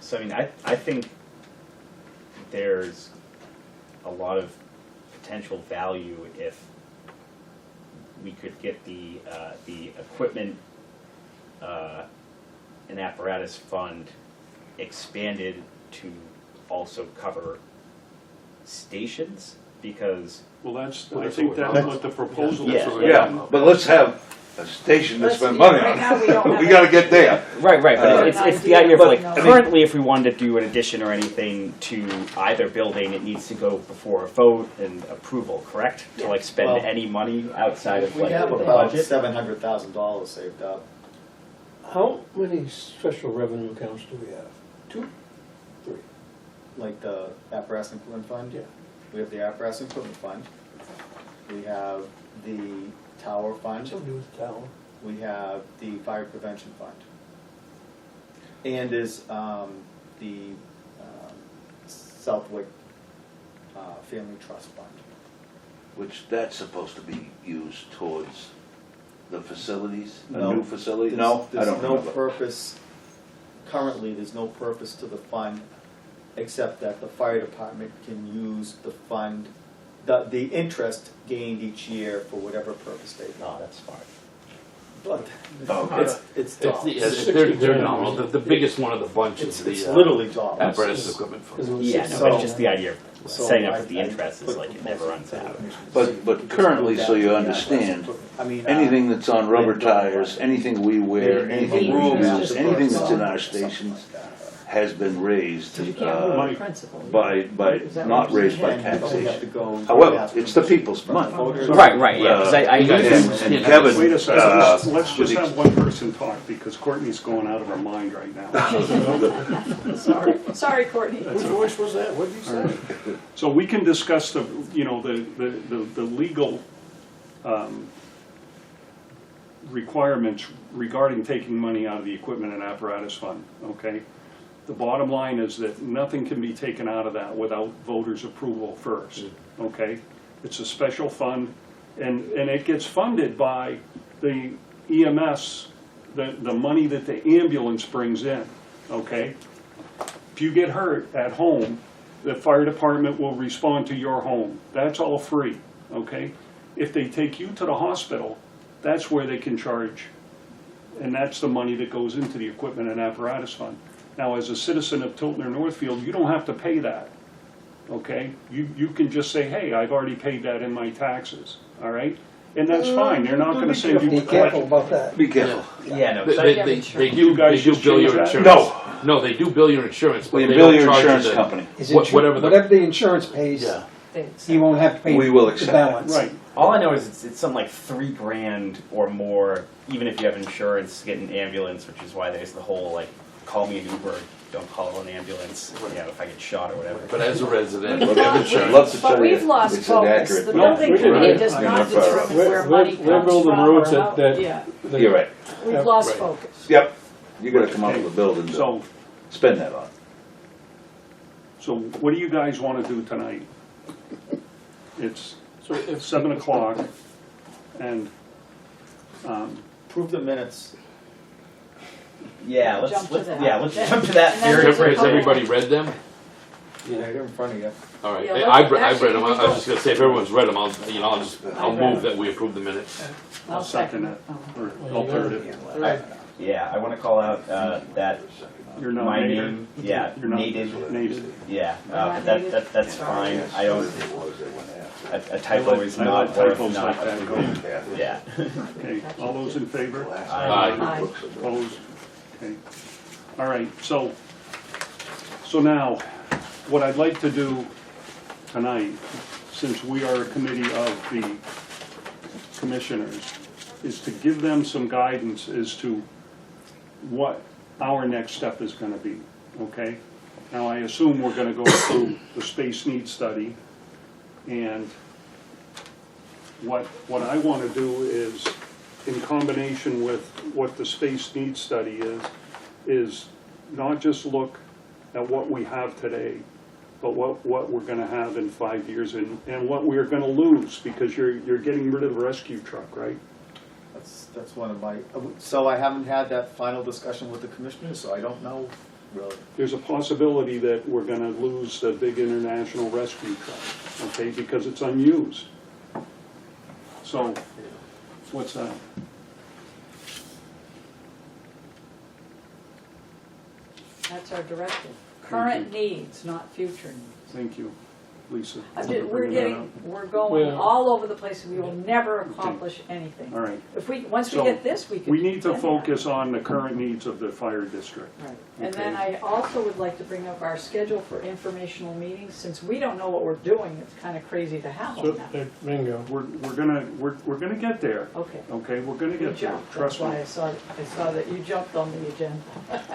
So I mean, I think there's a lot of potential value if we could get the equipment and apparatus fund expanded to also cover stations, because Well, that's, Well, I that's think what we're that's talking what the proposal Yeah. is. Yeah, but let's have a station to Let's- spend yeah, money right now we don't on. have We it. gotta get there. right, but It's it's the an idea of like, idea, but- currently if we wanted to do an addition or anything to either building, it needs to go before a vote and approval, correct? To like spend Well, any money outside of We like have the about budget? $700,000 saved up. How many special revenue accounts do we have? 2? 3? Like the apparatus and equipment fund? Yeah. We have the apparatus and equipment fund. We have the tower fund. Something to do with the tower. We have the fire prevention fund. And is the Southwick Family Trust Fund. Which that's supposed to be used towards the facilities, a No. new facility? There's- No, I There's don't no remember. purpose, currently, there's no purpose to the fund, except that the fire department can use the fund, the interest gained each year for whatever purpose they No, want. that's fine. But Okay. it's They're nominal. The biggest one of the bunch is It's the literally dollars. apparatus equipment fund. Yeah, no, So- but it's just the idea of So setting up I- with the I interest is put like it never runs proposals to the out. commission. But currently, so you understand, anything that's on rubber tires, anything we wear, anything we use, anything that's in our stations has been raised You can't move Mike, the principal. by, not raised by And we have to taxation. go However, ask it's the them people's for money. voters. Right, yeah, 'cause I And Kevin, Wait a second, let's with just the- have one person talk, because Courtney's going out of her mind right now. Sorry, Courtney. Whose voice was that? What did you say? So we can discuss the, you know, the legal requirements regarding taking money out of the equipment and apparatus fund, okay? The bottom line is that nothing can be taken out of that without voters' approval first, okay? It's a special fund, and it gets funded by the EMS, the money that the ambulance brings in, okay? If you get hurt at home, the fire department will respond to your home. That's all free, okay? If they take you to the hospital, that's where they can charge, and that's the money that goes into the equipment and apparatus fund. Now, as a citizen of Tilton or Northfield, you don't have to pay that, okay? You can just say, hey, I've already paid that in my taxes, all right? And that's fine, they're not gonna send you. Be careful about that. Be careful. Yeah, no, They, 'cause I- they You guys do just bill change your that? insurance. No, they do bill your insurance, but Well, you they bill don't your charge you insurance the- company. His whatever the- whatever the insurance pays, Yeah. he won't have to pay We will the accept that. balance. Right, all I know is it's something like $3,000 or more, even if you have insurance, get an ambulance, which is why there's the whole like, call me an Uber, don't call an ambulance, you know, if I get shot or whatever. But as a resident, We've we have lost- insurance. Love to But tell we've you, lost it's focus. inaccurate. The No, building we didn't. committee does You're not not far off. determine where We're money comes building from roads or how, that- yeah, You're right. we've lost Right. focus. Yep. You gotta come up with a building to so, spend that on. so what do you guys wanna do tonight? It's So if 7 o'clock, and, Approve the minutes. Yeah, Jump to that. let's Then- jump to that and then very there's a quickly. Has everybody read them? Yeah, they're in front of you. All right, Yeah, I've let's- read them, I actually, was just gonna say, if everyone's read them, I'll I've read move them. that we approve the minutes. I'll second it, or alternative. Yeah, I wanna call out, that You're not my native. name, yeah, You're not native, native. yeah, not but native? that's fine, I don't, a typo is I not like worth typos not like that. approving, yeah. Okay, all those in favor? Aye. Opposed? Okay. All right, so now, what I'd like to do tonight, since we are a committee of the commissioners, is to give them some guidance as to what our next step is gonna be, okay? Now, I assume we're gonna go through the space needs study, and what I wanna do is, in combination with what the space needs study is not just look at what we have today, but what we're gonna have in 5 years and what we're gonna lose, because you're getting rid of the rescue truck, right? That's one of my, so I haven't had that final discussion with the commissioners, so I don't know really. There's a possibility that we're gonna lose the big international rescue truck, okay, because it's unused. So, what's that? That's our directive. Current needs, not future needs. Thank you, Lisa. We're going Well- all over the place. We will never accomplish anything. All right. Once we So, get this, we can. We need to then- focus on the current needs of the fire district. Right. And then Okay. I also would like to bring up our schedule for informational meetings. Since we don't know what we're doing, it's kind of crazy to have So, them now. bingo. We're gonna get there, Okay. okay? We're gonna You get there, jumped. trust That's me. why I saw that you jumped on the agenda.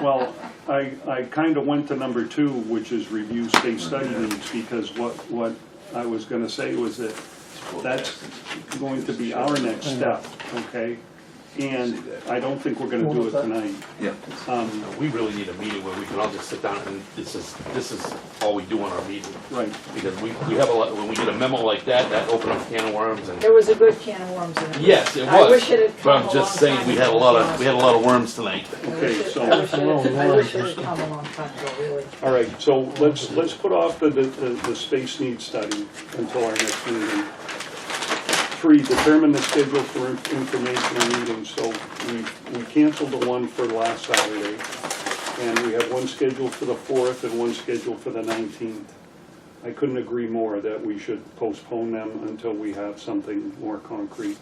Well, I kind of went to number 2, which is review state study needs, because what I was gonna say was that that's going to be our next step, okay? And I don't think we're gonna do it tonight. Yeah. We really need a meeting where we can all just sit down and this is all we do on our meeting. Right. Because we have a lot, when we get a memo like that open up a can of worms and. There was a good can of worms in it. Yes, it was. I wish it had But come I'm a just long saying, time we had a ago, lot to of, be we had a lot of worms tonight. Okay, so, I wish it had come a long time ago, really. all right, so let's put off the space needs study until our next meeting. 3, determine the schedule for informational meetings. So we canceled the one for last Saturday, and we have one scheduled for the 4th and one scheduled for the 19th. I couldn't agree more that we should postpone them until we have something more concrete.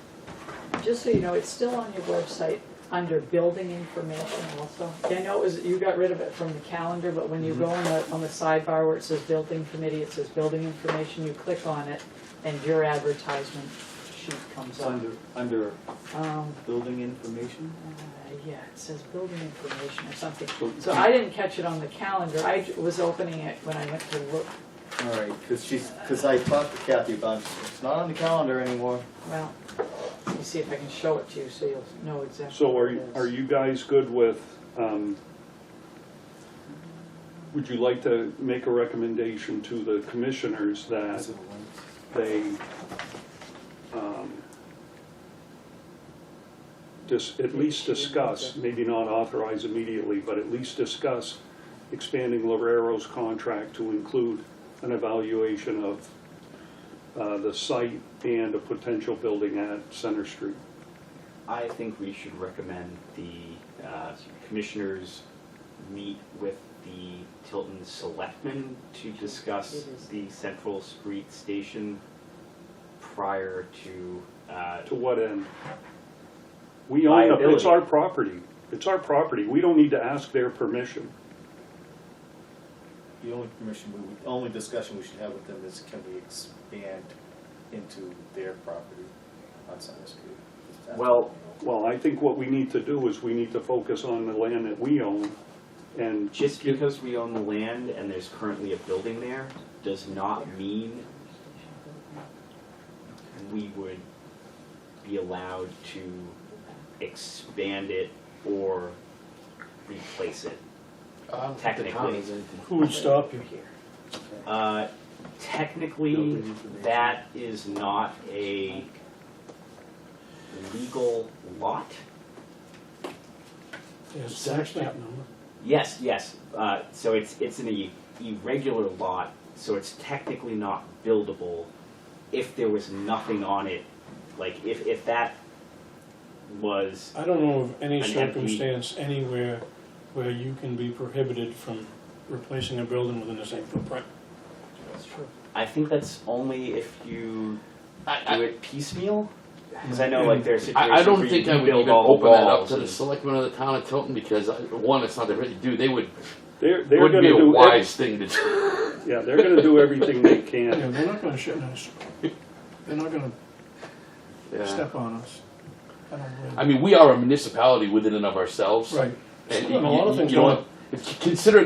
Just so you know, it's still on your website under building information also. I know you got rid of it from the calendar, but when you go on the sidebar where it says building committee, it says building information, you click on it and your advertisement sheet comes It's up. under Um, building information? Yeah, it says building information or something. So I didn't catch it on the calendar. I was opening it when I went to look. All right, because I talked to Kathy about it. It's not on the calendar anymore. Well, let me see if I can show it to you so you'll know exactly So what it is. are you guys good with, would you like to make a recommendation to the commissioners that they at least discuss, maybe not authorize immediately, but at least discuss expanding Lorero's contract to include an evaluation of the site and a potential building at Center Street? I think we should recommend the commissioners meet with the Tilton Selectmen to discuss the Central Street Station prior to. To what end? We own it, it's Viability. our property. It's our property. We don't need to ask their permission. The only discussion we should have with them is can we expand into their property on Center Street? Well, Well, I think what we need to do is we need to focus on the land that we own and just because we own the land and there's currently a building there does not mean we would be allowed to expand it or replace it. Technically. Who would stop you? Technically, that is not a legal lot. Yes, tax map number. Yes, yes. So it's an irregular lot, so it's technically not buildable if there was nothing on it. Like if that was, I don't know of any An empty- circumstance anywhere where you can be prohibited from replacing a building within the same footprint. That's true. I think that's only if you I- do it piecemeal. Because I know like there's I situations don't where think you I can would build even all the open that up walls to the and- selectmen of the town of Tilton because one, it's not their really do. They would. they're It going wouldn't to be a do, wise thing to do. yeah, they're going to do everything they Yeah, can. they're not gonna shut us. They're not gonna Yeah. step on us. I don't believe. I mean, we are a municipality within and of ourselves. Right. And And a lot of things you know don't- what?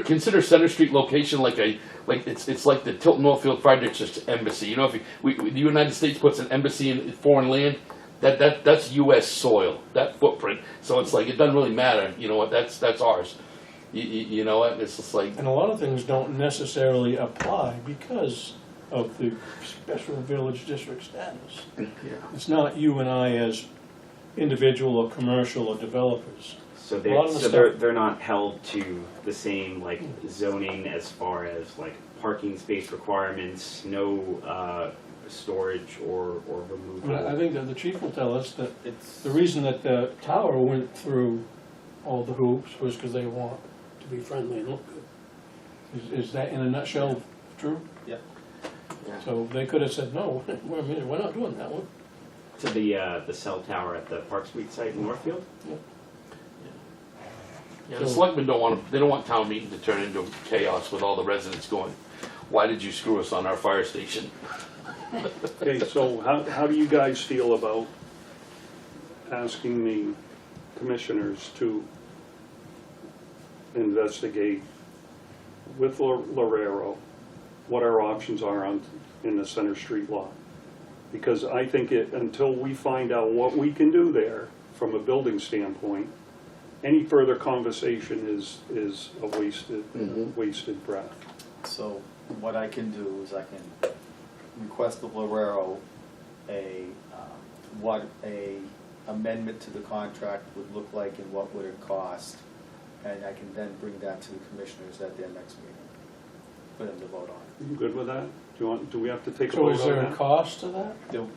Consider Center Street location like it's like the Tilton Northfield Fire District embassy. You know, if the United States puts an embassy in foreign land, that's U.S. soil, that footprint. So it's like it doesn't really matter. You know what? That's ours. You know what, it's just like, And a lot of things don't necessarily apply because of the special village district status. It's not you and I as individual or commercial or developers. So A lot of the they're not held to the same like zoning as far as like parking space requirements, no storage or removal. I think that the chief will tell us that It's, the reason that the tower went through all the hoops was because they want to be friendly and look good. Is that in a nutshell true? Yep. So they could have said, no, we're not doing that one. To the cell tower at the Park Suite site in Northfield. yeah, the selectmen they don't want town meeting to turn into chaos with all the residents going, why did you screw us on our fire station? Okay, so how do you guys feel about asking the commissioners to investigate with Lorero what our options are in the Center Street lot? Because I think until we find out what we can do there from a building standpoint, any further conversation is a wasted breath. so what I can do is I can request of Lorero what a amendment to the contract would look like and what would it cost, and I can then bring that to the commissioners at their next meeting for them to vote on. You good with that? Do we have to take a So vote is on there a that? cost to that?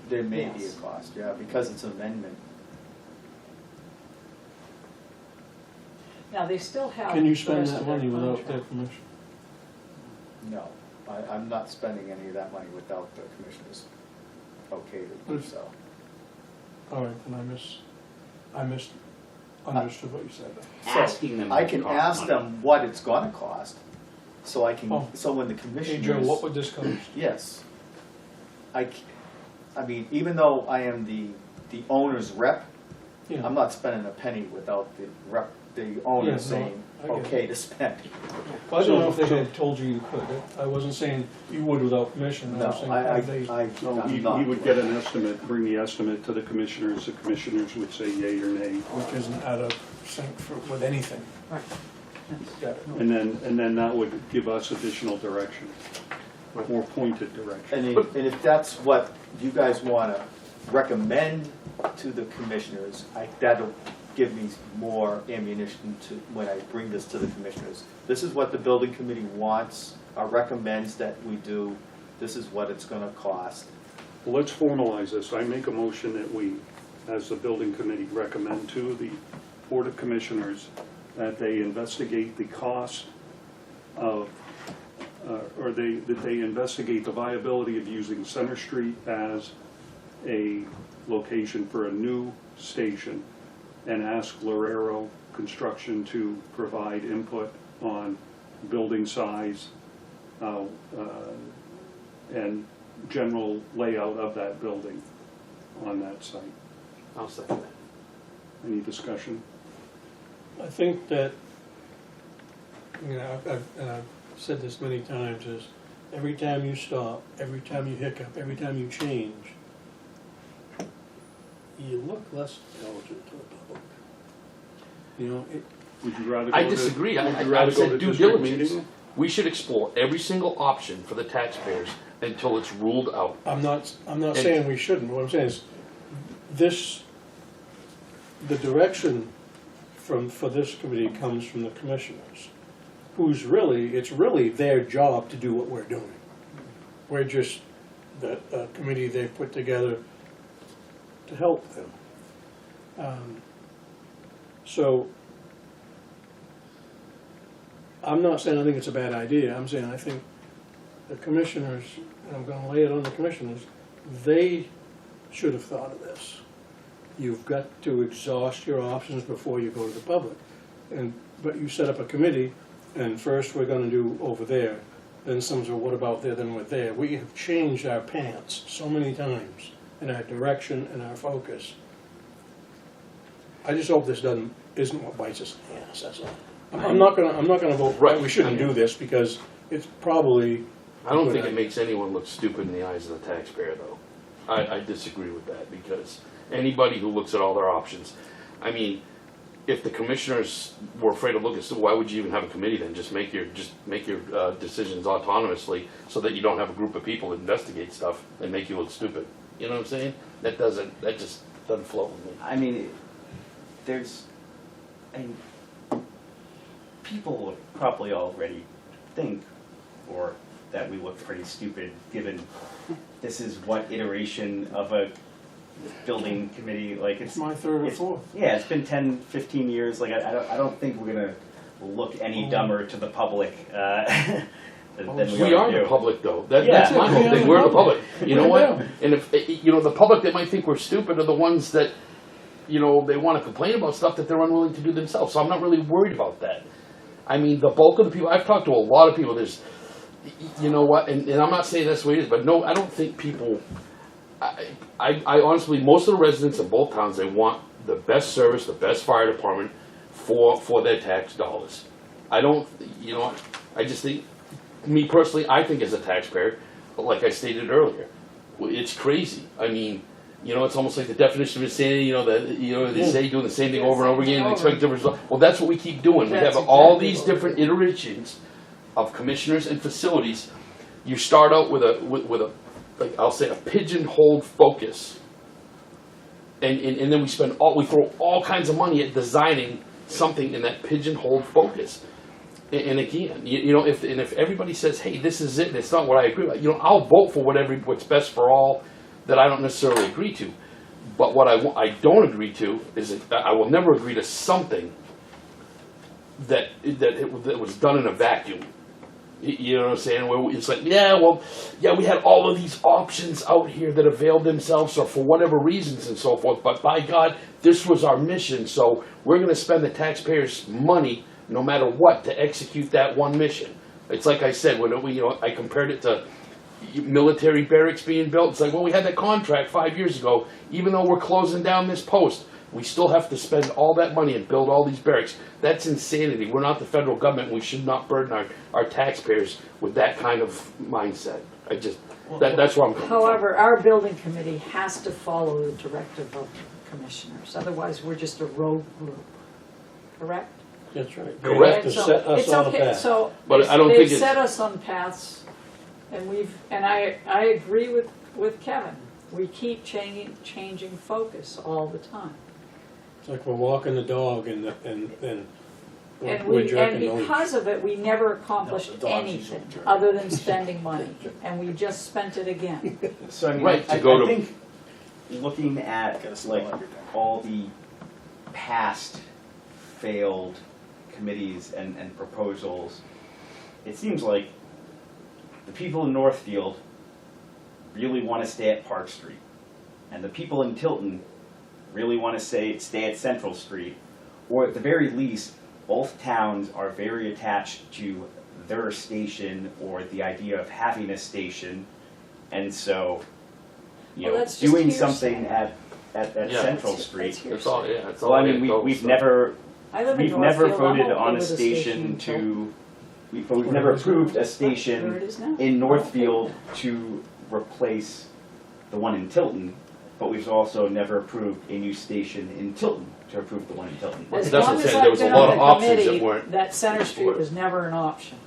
There may be a Yes. cost, yeah, because it's an amendment. Now, they still have. Can you the spend rest that of their money without contract. their permission? No, I'm not spending any of that money without the commissioners okay to do so. All right, then I misunderstood what you said. Asking them I what can it costs ask money. them what it's gonna cost, so I can, Oh. so when the Hey commissioners. Joe, what would this cost? Yes. I mean, even though I am the owner's rep, Yeah. I'm not spending a penny without the owner Yeah, no, saying, I get it. okay to spend. Well, I don't know if they had told you you could. I wasn't saying you would without permission. I No, was saying, have they? No, I'm he not would get an estimate, bring the estimate to the commissioners would say yea or nay. Which isn't out of sync with anything. Right. Yeah. And then that would give us additional direction, more pointed direction. And if that's what you guys wanna recommend to the commissioners, that'll give me more ammunition to, when I bring this to the commissioners. This is what the building committee wants, or recommends that we do, this is what it's gonna cost. Well, let's formalize this. I make a motion that we, as the building committee, recommend to the Board of Commissioners that they investigate the cost of, that they investigate the viability of using Center Street as a location for a new station, and ask Lorero Construction to provide input on building size and general layout of that building on that site. I'll second that. Any discussion? I think that, I've said this many times, is every time you stop, every time you hiccup, every time you change, you look less intelligent to the public. You know, Would you rather go I to? disagree. would you I rather go said to due district diligence. meeting? We should explore every single option for the taxpayers until it's ruled out. I'm not saying we shouldn't, what I'm saying is, the direction for this committee comes from the commissioners, it's really their job to do what we're doing. We're just the committee they've put together to help them. So, I'm not saying I think it's a bad idea, I'm saying I think the commissioners, and I'm gonna lay it on the commissioners, they should have thought of this. You've got to exhaust your options before you go to the public. But you set up a committee, and first we're gonna do over there, then someone says, what about there, then we're there. We have changed our pants so many times, in our direction and our focus. I just hope this isn't what bites us in the ass, that's all. I'm not gonna vote, Right. we shouldn't do this, because it's probably. I don't a good think it idea. makes anyone look stupid in the eyes of the taxpayer, though. I disagree with that, because anybody who looks at all their options, I mean, if the commissioners were afraid of looking, so why would you even have a committee then? Just make your decisions autonomously, so that you don't have a group of people that investigate stuff and make you look stupid. You know what I'm saying? That just doesn't float with me. I mean, people probably already think, or that we look pretty stupid, given this is what iteration of a building committee, like It's my third or it's- fourth. Yeah, it's been 10, 15 years, like, I don't think we're gonna look any dumber to the public, than we We are already the do. public, though. That's my whole Yeah, thing. we're We're the the public. You know Look at what? them. And if the public that might think we're stupid are the ones that, they want to complain about stuff that they're unwilling to do themselves. So I'm not really worried about that. I mean, the bulk of the people I've talked to, a lot of people. There's, you know what? And I'm not saying that's the way it is, but no, I don't think people. I honestly, most of the residents in both towns, they want the best service, the best fire department for their tax dollars. I don't, I just think, me personally, I think as a taxpayer, like I stated earlier, it's crazy. I mean, it's almost like the definition of insanity, they say doing the same thing over and over again and expect different results. Well, that's what we keep doing. We have all these different iterations of commissioners and facilities. You start out with a like I'll say a pigeonholed focus, and then we throw all kinds of money at designing something in that pigeonholed focus. And again, if everybody says, hey, this is it, and it's not what I agree with, I'll vote for what's best for all that I don't necessarily agree to. But what I don't agree to is that I will never agree to something that was done in a vacuum. You know what I'm saying? Where it's like, we had all of these options out here that availed themselves, or for whatever reasons and so forth. But by God, this was our mission, so we're going to spend the taxpayers' money no matter what to execute that one mission. It's like I said when I compared it to military barracks being built. It's like, well, we had that contract 5 years ago. Even though we're closing down this post, we still have to spend all that money and build all these barracks. That's insanity. We're not the federal government. We should not burden our taxpayers with that kind of mindset. That's where I'm coming from. However, our building committee has to follow the directive of the commissioners, otherwise we're just a rogue group, correct? That's right. Correct. They have to So set us it's on a okay. path. So But I don't they've think it's- set us on paths, and I agree with Kevin. We keep changing focus all the time. It's like we're walking the dog and we're And jerking the leash. because of it, we never accomplished anything other than spending money, and we just spent it again. So I mean, Right, to I go to- think looking at like all the past failed committees and proposals, it seems like the people in Northfield really want to stay at Park Street, and the people in Tilton really want to stay at Central Street, or at the very least, both towns are very attached to their station or the idea of having a station, and so, Well, that's just doing hearsay. something at Yeah. Central That's Street. It's all, it's all. Well, I mean, anecdotal we've stuff. never I live in We've never Northfield. I'm voted okay on a with station Tilton. but we've never approved a There station it is now. in Northfield to replace the one in Tilton, but we've also never approved a new station in Tilton to approve the one in Tilton. As That's long what I'm as saying, there I've was a been lot on of the options that committee, weren't- that Center Street was never an option.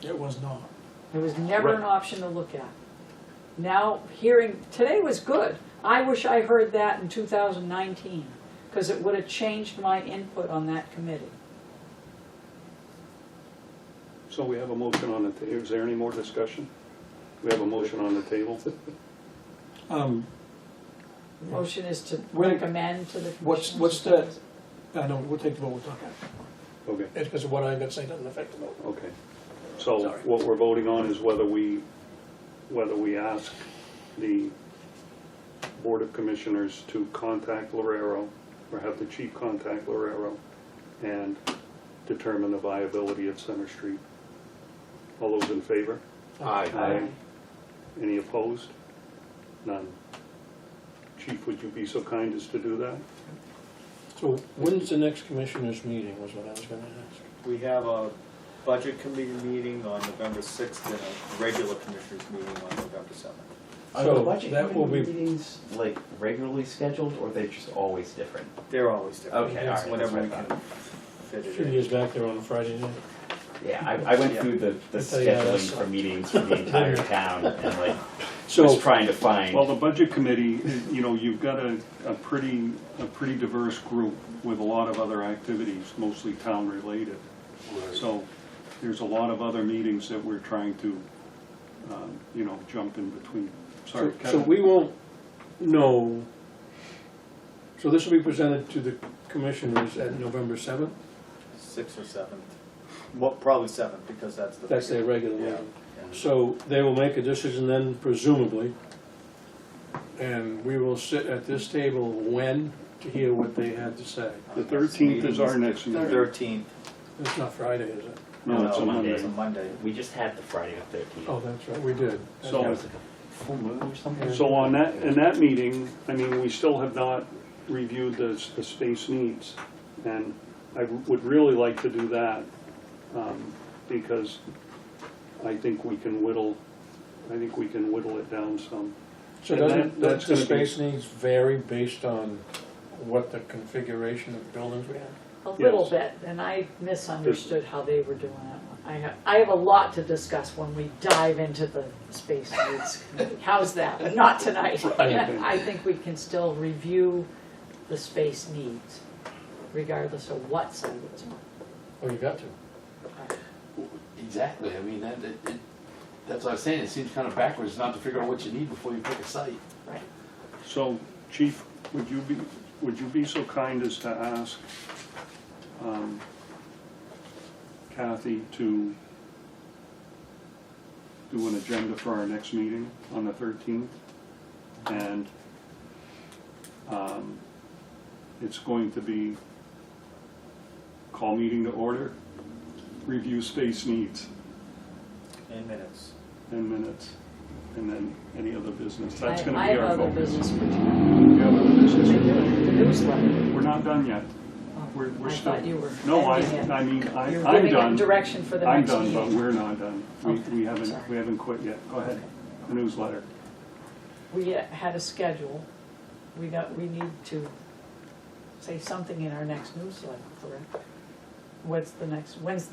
It was not. It was never Right. an option to look at. Now, today was good. I wish I heard that in 2019, because it would have changed my input on that committee. So we have a motion on the table. Is there any more discussion? We have a motion on the table. Motion is to When- recommend to the commissioners. What's that? I know, we'll take the vote, we'll talk after. Okay, It's because what I'm gonna say doesn't affect the vote. okay. So Sorry. what we're voting on is whether we ask the Board of Commissioners to contact Lorero, or have the chief contact Lorero, and determine the viability of Center Street. All those in favor? Aye. Any opposed? None. Chief, would you be so kind as to do that? So when's the next commissioners meeting was what I was gonna ask. We have a budget committee meeting on November 6th and a regular commissioners meeting on November 7th. Are the So budget that will committee be, meetings like regularly scheduled, or are they just always different? They're always different. Okay, all right, Whenever we that's what I can fit a it few in. years back there on a Friday night. Yeah, I went through the Yeah, scheduling that's- for meetings for the entire town and like So, was trying to find. well, the budget committee, you know, you've got a pretty diverse group with a lot of other activities, mostly town-related. So there's a lot of other meetings that we're trying to, you know, jump in between. Sorry, So Kevin. we won't know, so this will be presented to the commissioners at November 7th? 6th or 7th. Well, probably 7th, because that's the. That's their regular Yeah. meeting. So they will make a decision then, presumably, and we will sit at this table when to hear what they had to say. The 13th is our next The meeting. 13th. It's not Friday, is it? No, it's a Monday. Monday. It's a Monday. We just had the Friday the 13th. Oh, that's right, we did. So- That was like a full moon or something? So on that, in that meeting, I mean, we still have not reviewed the space needs. And I would really like to do that, because I think we can whittle it down some. So And doesn't that's the gonna be- space needs vary based on what the configuration of buildings we have? A little Yes. bit, and I misunderstood how they were doing it. I have a lot to discuss when we dive into the space needs committee. How's that? Not tonight. I think we can still review the space needs, regardless of what side it's on. Oh, you got to. Exactly, I mean, that's what I was saying, it seems kind of backwards not to figure out what you need before you pick a site. Right. So, Chief, would you be so kind as to ask Kathy to do an agenda for our next meeting on the 13th? And it's going to be call meeting to order, review space needs, In minutes. and minutes, and then any other business. That's gonna I be have our other focus. business for tonight. We have other business. The newsletter. We're not done yet. Oh, We're I still. thought you were No, ending it. I mean, You're I'm giving it done. direction for the I'm next done, but meeting. we're not done. Okay, We sorry. haven't quit yet. Go ahead. The newsletter. We had a schedule. We need to say something in our next newsletter, correct? When's the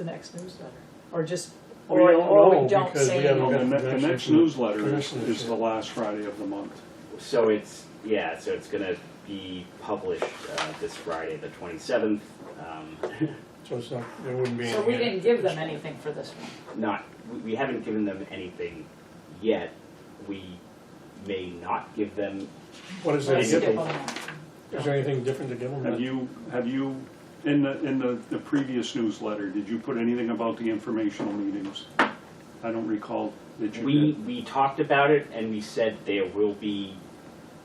next newsletter? Or just, We or don't or know we don't because say we haven't anything? got The direction next from the newsletter commissioners is the yet. last Friday of the month. So it's, yeah, so it's gonna be published this Friday, the 27th. So it's not, there wouldn't be any. So we didn't give them anything for this one. We haven't given them anything yet. We may not give them, What is there to Let's give skip them? on that. Is there anything different to give them? Have you, in the previous newsletter, did you put anything about the informational meetings? I don't recall that you did. we talked about it and we said there will be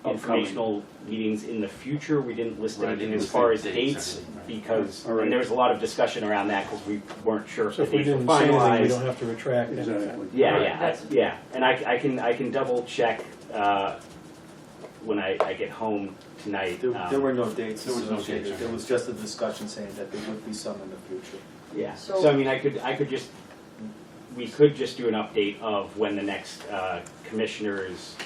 Upcoming. informational meetings in the future. We didn't list Right, anything didn't as list far any as dates, dates anything, right. because, All right. and there was a lot of discussion around that because we weren't sure if So the if we dates were didn't say anything, we finalized. don't have to retract anything. Exactly. Yeah, Right, yeah, that's- yeah, and I can double check when I get home tonight. There were no dates There was no associated. dates. There was just a discussion saying that there would be some in the future. Yeah, So- so I mean, we could just do an update of when the next commissioners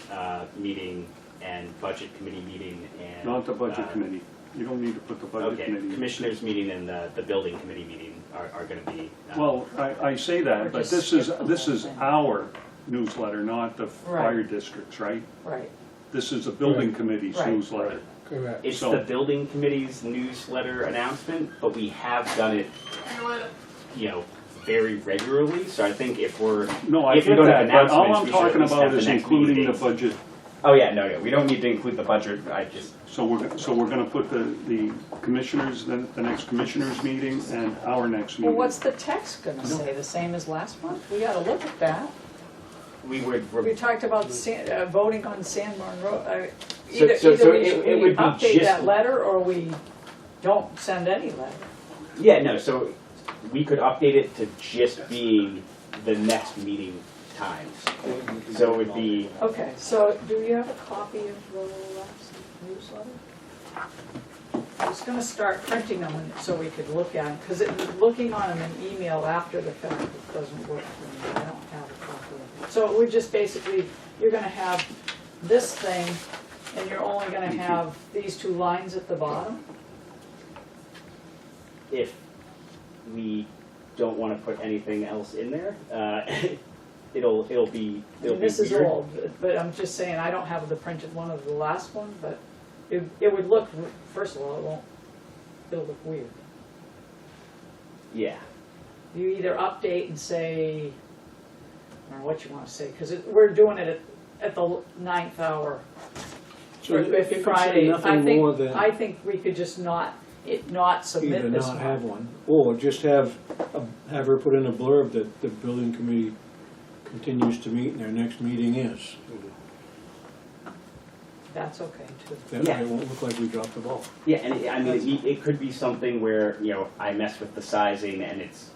meeting and budget committee meeting and. Not the budget committee. You don't need to put the budget Okay, committee. commissioners meeting and the building committee meeting are gonna be. Well, I say Or that, but just this is skip the whole thing. our newsletter, not the fire Right. districts, right? Right. This is the building Right. committee's Right. newsletter. Correct. It's So- the building committee's newsletter announcement, but we have done it, very regularly, so I think if we're. No, I If we get don't that, have but all announcements, I'm we should talking at least about have is the next meeting including the dates. budget. Oh, yeah, no, we don't need to include the budget, So we're gonna put the commissioners, the next commissioners meeting and our next Well, meeting. what's the text gonna say? The same as last month? We gotta look at that. we would. We talked about voting on Sandborn Road. So- Either so we it would be update just- that letter or we don't send any letter. Yeah, no, so we could update it to just being the next meeting times. So it would be, Okay, so do you have a copy of the last newsletter? I was gonna start printing them so we could look at them, because looking on them in email after the fact, it doesn't work for me. I don't have a copy of it. So it would just basically, you're gonna have this thing, and you're only gonna have these two lines at the bottom? If we don't wanna put anything else in there, it'll be weird. This is old, but I'm just saying, I don't have the printed one of the last one, but it would look, first of all, it'll look weird. Yeah. You either update and say, I don't know what you wanna say, cause we're doing it at the 9th hour. So Or if it could say Friday, nothing more than I think we could just not submit either this not one. have one, or just have her put in a blurb that the building committee continues to meet and their next meeting is. That's okay too. Then Yeah. it won't look like we dropped the ball. Yeah, and it could be something where, I mess with the sizing and it's,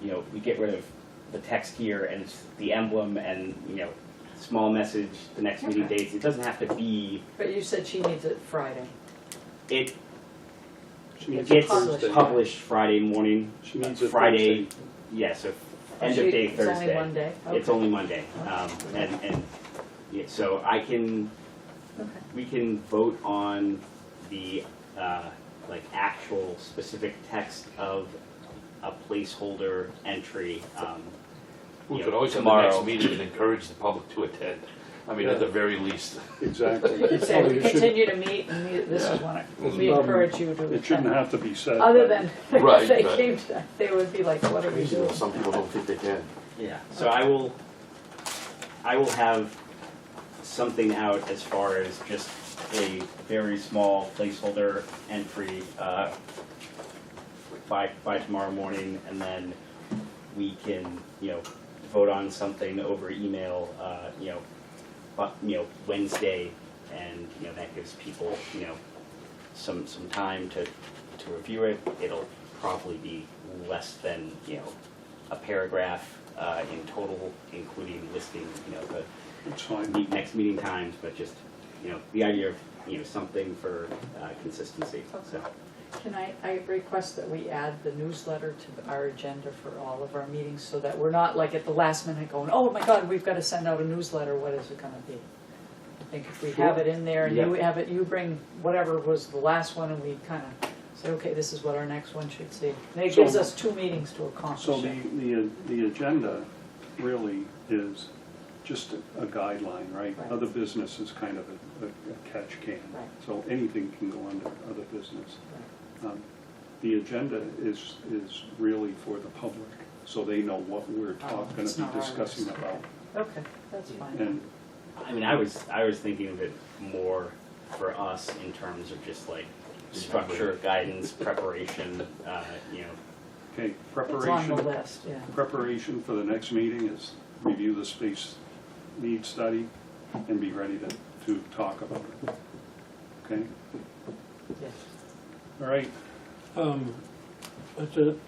we get rid of the text here and it's the emblem and, small message, the next meeting Okay. dates. It doesn't have to be, But you said she needs it Friday. it She needs gets it Thursday. published Friday morning, She needs it Friday, Thursday. yeah, so end of day Thursday. It's only one day? It's Okay. only Monday. And yeah, so Okay. we can vote on the, actual specific text of a placeholder entry, We you could know, always have the tomorrow. next meeting and encourage the public to attend. I mean, at the very least. Exactly. You could say, Oh, we you should- continue to meet, and this is when we encourage you to It shouldn't attend. have to be said. Other but than, Right, if they but- came to, they would be like, what are we doing? Some people don't think they can. Yeah, so I will have something out as far as just a very small placeholder entry, by tomorrow morning, and then we can, vote on something over email, Wednesday, and, that gives people, some time to review it. It'll probably be less than, a paragraph, in total, including listing, the It's fine. next meeting times, but just, the idea of, something for consistency, so. Can I request that we add the newsletter to our agenda for all of our meetings, so that we're not like at the last minute going, oh my God, we've got to send out a newsletter, what is it gonna be? I think if we have it in there and you have it, you bring whatever was the last one and we kind of say, okay, this is what our next one should see. And it gives us 2 meetings to So accomplish it. the agenda really is just a guideline, right? Right. Other business is kind of a catch can. Right. So anything can go under other business. The agenda is really for the public, so they know what we're going it's to not be our discussing list. about. Okay, that's fine. And I mean, I was thinking of it more for us in terms of just like structure, guidance, preparation, okay, It's on the preparation. list, yeah. Preparation for the next meeting is review the space needs study and be ready to talk about it. Okay, Yes. all right. I think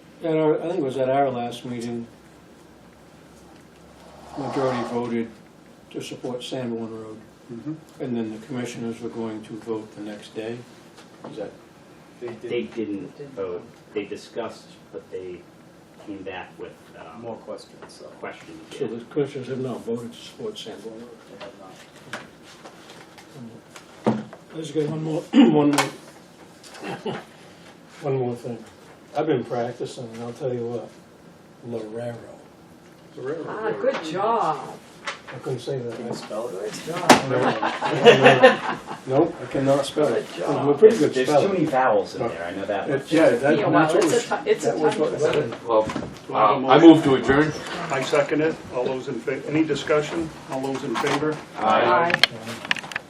it was at our last meeting, majority voted to support Sanborn Road, Mhm. and then the commissioners were going to vote the next day. Is that, they didn't vote. They discussed, but they came back with More questions, so questions. so the commissioners have not voted to support Sanborn Road? they have not. I just got one more, one more thing. I've been practicing, and I'll tell you what, Lorero. Ah, good job. I couldn't say that. Can you spell it? Good job. Nope, I cannot spell it. Good job. We're pretty good There's too spelling. many vowels in there, I know that much. Yeah, Be a that's while. what It's was, a it's a that was tongue what was twister. said. Well, I move to adjourn. I second it. All those in favor, any discussion? All those in favor? Aye.